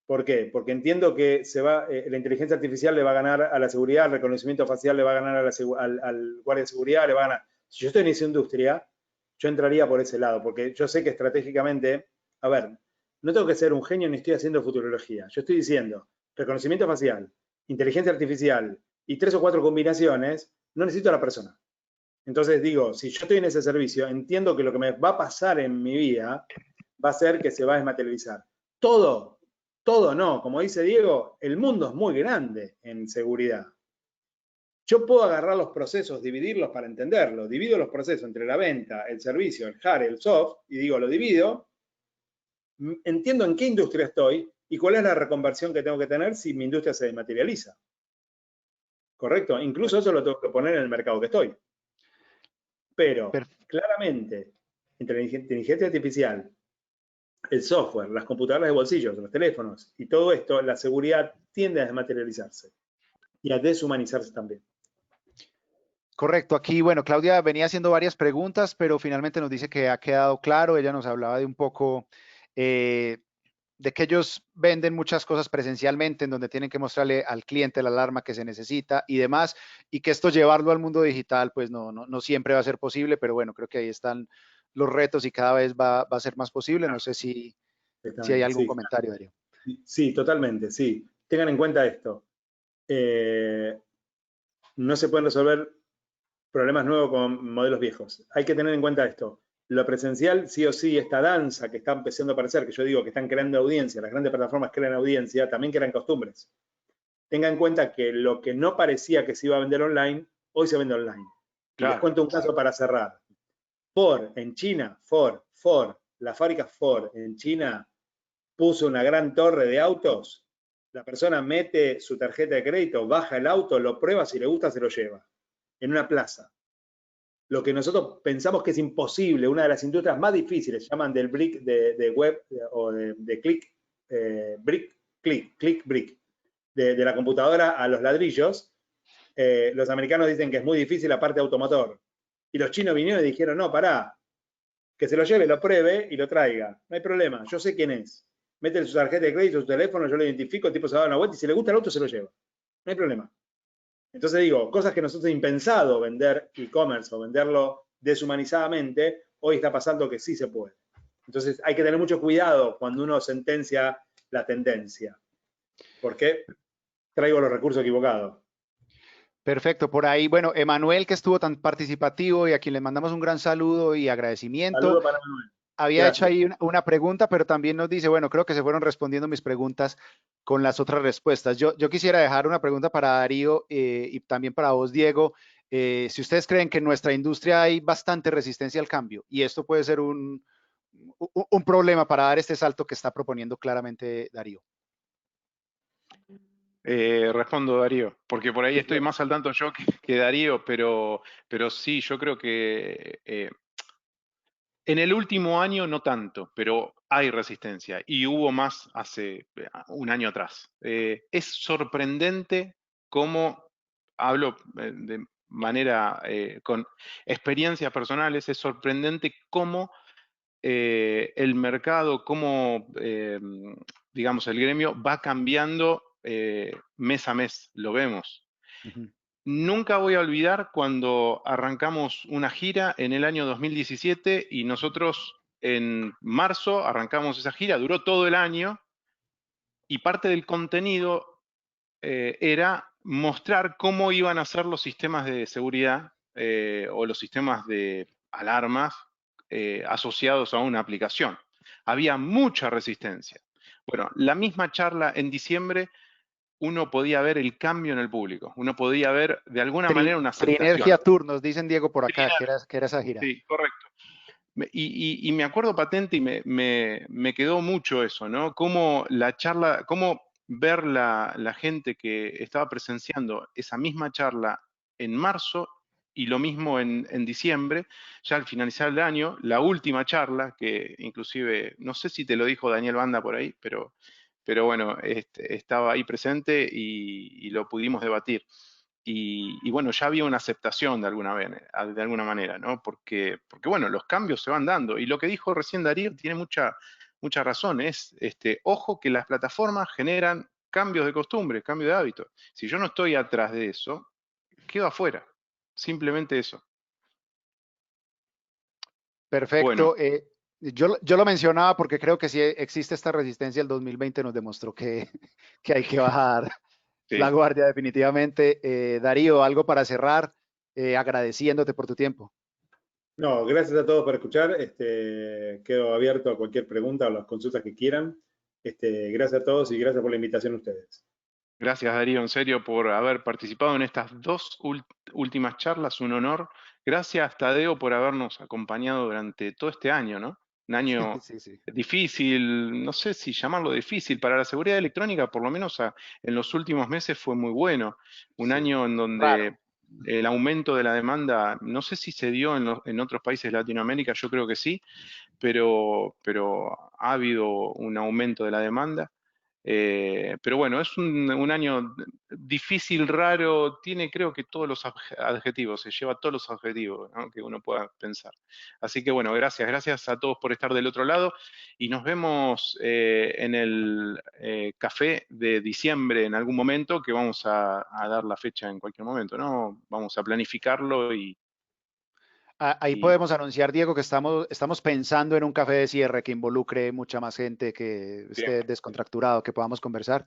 ¿Por qué? Porque entiendo que la inteligencia artificial le va a ganar a la seguridad, el reconocimiento facial le va a ganar al guardia de seguridad, le va a ganar. Si yo estoy en esa industria, yo entraría por ese lado, porque yo sé que estratégicamente, a ver, no tengo que ser un genio ni estoy haciendo futurología. Yo estoy diciendo, reconocimiento facial, inteligencia artificial y 3 o 4 combinaciones, no necesito a la persona. Entonces digo, si yo estoy en ese servicio, entiendo que lo que me va a pasar en mi vida va a ser que se va a desmaterializar. Todo no. Como dice Diego, el mundo es muy grande en seguridad. Yo puedo agarrar los procesos, dividirlos para entenderlo. Divido los procesos entre la venta, el servicio, el hard, el soft, y digo, lo divido. Entiendo en qué industria estoy y cuál es la reconversión que tengo que tener si mi industria se desmaterializa. ¿Correcto? Incluso eso lo tengo que poner en el mercado que estoy. Pero claramente, entre la inteligencia artificial, el software, las computadoras de bolsillos, los teléfonos y todo esto, la seguridad tiende a desmaterializarse y a deshumanizarse también. Correcto, aquí, bueno, Claudia venía haciendo varias preguntas, pero finalmente nos dice que ha quedado claro. Ella nos hablaba de un poco eh, de que ellos venden muchas cosas presencialmente, en donde tienen que mostrarle al cliente la alarma que se necesita y demás, y que esto llevarlo al mundo digital, pues no siempre va a ser posible, pero bueno, creo que ahí están los retos y cada vez va a ser más posible. No sé si hay Exactamente, algún sí. comentario, Darío. Sí, totalmente, sí. Tengan en cuenta esto. No se pueden resolver problemas nuevos con modelos viejos. Hay que tener en cuenta esto. Lo presencial, sí o sí, esta danza que está empezando a aparecer, que yo digo que están creando audiencia, las grandes plataformas crean audiencia, también crean costumbres. Tenga en cuenta que lo que no parecía que se iba a vender online, hoy se vende online. Y les Claro. cuento un caso para cerrar. Ford en China, la fábrica Ford en China puso una gran torre de autos. La persona mete su tarjeta de crédito, baja el auto, lo prueba, si le gusta se lo lleva. En una plaza. Lo que nosotros pensamos que es imposible, una de las industrias más difíciles, llaman del brick de web o de click, brick, de la computadora a los ladrillos. Los americanos dicen que es muy difícil la parte automotor. Y los chinos vinieron y dijeron, no, pará, que se lo lleve, lo pruebe y lo traiga. No hay problema, yo sé quién es. Mete su tarjeta de crédito, su teléfono, yo lo identifico, el tipo se da una vuelta y si le gusta el auto se lo lleva. No hay problema. Entonces digo, cosas que nosotros impensado vender e-commerce o venderlo deshumanizadamente, hoy está pasando que sí se puede. Entonces hay que tener mucho cuidado cuando uno sentencia la tendencia, porque traigo los recursos equivocados. Perfecto, por ahí, bueno, Emanuel, que estuvo tan participativo y a quien le mandamos un gran saludo y agradecimiento, Saludos para Manuel. había hecho Gracias. ahí una pregunta, pero también nos dice, bueno, creo que se fueron respondiendo mis preguntas con las otras respuestas. Yo quisiera dejar una pregunta para Darío y también para vos, Diego. Si ustedes creen que en nuestra industria hay bastante resistencia al cambio y esto puede ser un problema para dar este salto que está proponiendo claramente Darío. Respondo Darío, porque por ahí Sí, estoy más al tanto yo que Darío, pero sí, yo creo que en el último año no tanto, pero hay resistencia y hubo más hace un año atrás. Es sorprendente cómo, hablo de manera con experiencias personales, es sorprendente cómo el mercado, cómo, digamos, el gremio va cambiando mes a mes, lo vemos. Ujú. Nunca voy a olvidar cuando arrancamos una gira en el año 2017 y nosotros en marzo arrancamos esa gira, duró todo el año y parte del contenido era mostrar cómo iban a ser los sistemas de seguridad o los sistemas de alarmas asociados a una aplicación. Había mucha resistencia. Bueno, la misma charla en diciembre uno podía ver el cambio en el público, uno podía ver de alguna manera una aceptación. Trinergia Tour, nos dicen Diego por acá, que era esa gira. Sí, correcto. Y me acuerdo patente y me quedó mucho eso, ¿no? Cómo la charla, cómo ver la gente que estaba presenciando esa misma charla en marzo y lo mismo en diciembre, ya al finalizar el año, la última charla, que inclusive, no sé si te lo dijo Daniel Banda por ahí, pero bueno, estaba ahí presente y lo pudimos debatir. Y bueno, ya había una aceptación de alguna manera, ¿no? Porque bueno, los cambios se van dando. Y lo que dijo recién Darío tiene mucha razón. Es, ojo que las plataformas generan cambios de costumbre, cambios de hábitos. Si yo no estoy atrás de eso, quedo afuera. Simplemente eso. Bueno, Perfecto. Yo lo mencionaba porque creo que si existe esta resistencia, el 2020 nos demostró que hay que bajar la sí. guardia definitivamente. Darío, algo para cerrar, agradeciéndote por tu tiempo. No, gracias a todos por escuchar. Quedo abierto a cualquier pregunta o las consultas que quieran. Gracias a todos y gracias por la invitación a ustedes. Gracias Darío, en serio, por haber participado en estas dos últimas charlas, un honor. Gracias Tadeo por habernos acompañado durante todo este año, ¿no? Un año Sí, sí. difícil, no sé si llamarlo difícil, para la seguridad electrónica, por lo menos en los últimos meses fue muy bueno. Un Sí. año en Raro. donde el aumento de la demanda, no sé si se dio en otros países de Latinoamérica, yo creo que sí, pero ha habido un aumento de la demanda. Pero bueno, es un año difícil, raro, tiene creo que todos los adjetivos, se lleva todos los adjetivos, ¿no?, que uno pueda pensar. Así que bueno, gracias a todos por estar del otro lado y nos vemos en el café de diciembre en algún momento, que vamos a dar la fecha en cualquier momento, ¿no? Vamos a planificarlo y Ahí podemos anunciar, Diego, que estamos pensando en un café de cierre que involucre mucha más gente, que esté descontracturado, que podamos conversar.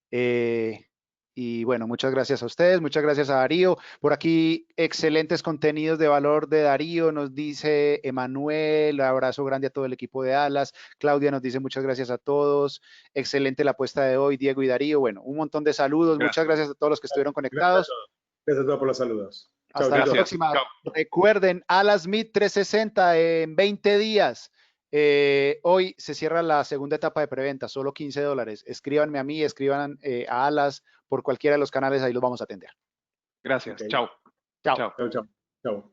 Y bueno, muchas gracias a ustedes, muchas gracias a Darío. Por aquí, excelentes contenidos de valor de Darío, nos dice Emanuel, abrazo grande a todo el equipo de Alas. Claudia nos dice muchas gracias a todos, excelente la apuesta de hoy, Diego y Darío. Bueno, un montón de saludos, muchas gracias a todos los que estuvieron conectados. Gracias a todos por los saludos. Hasta la próxima. Chao. Recuerden, Alas Meet 360 en 20 días. Hoy se cierra la segunda etapa de preventa, solo $15. Escríbanme a mí, escriban a Alas por cualquiera de los canales, ahí los vamos a atender. Gracias. Okay. Chao. Chao. Chao.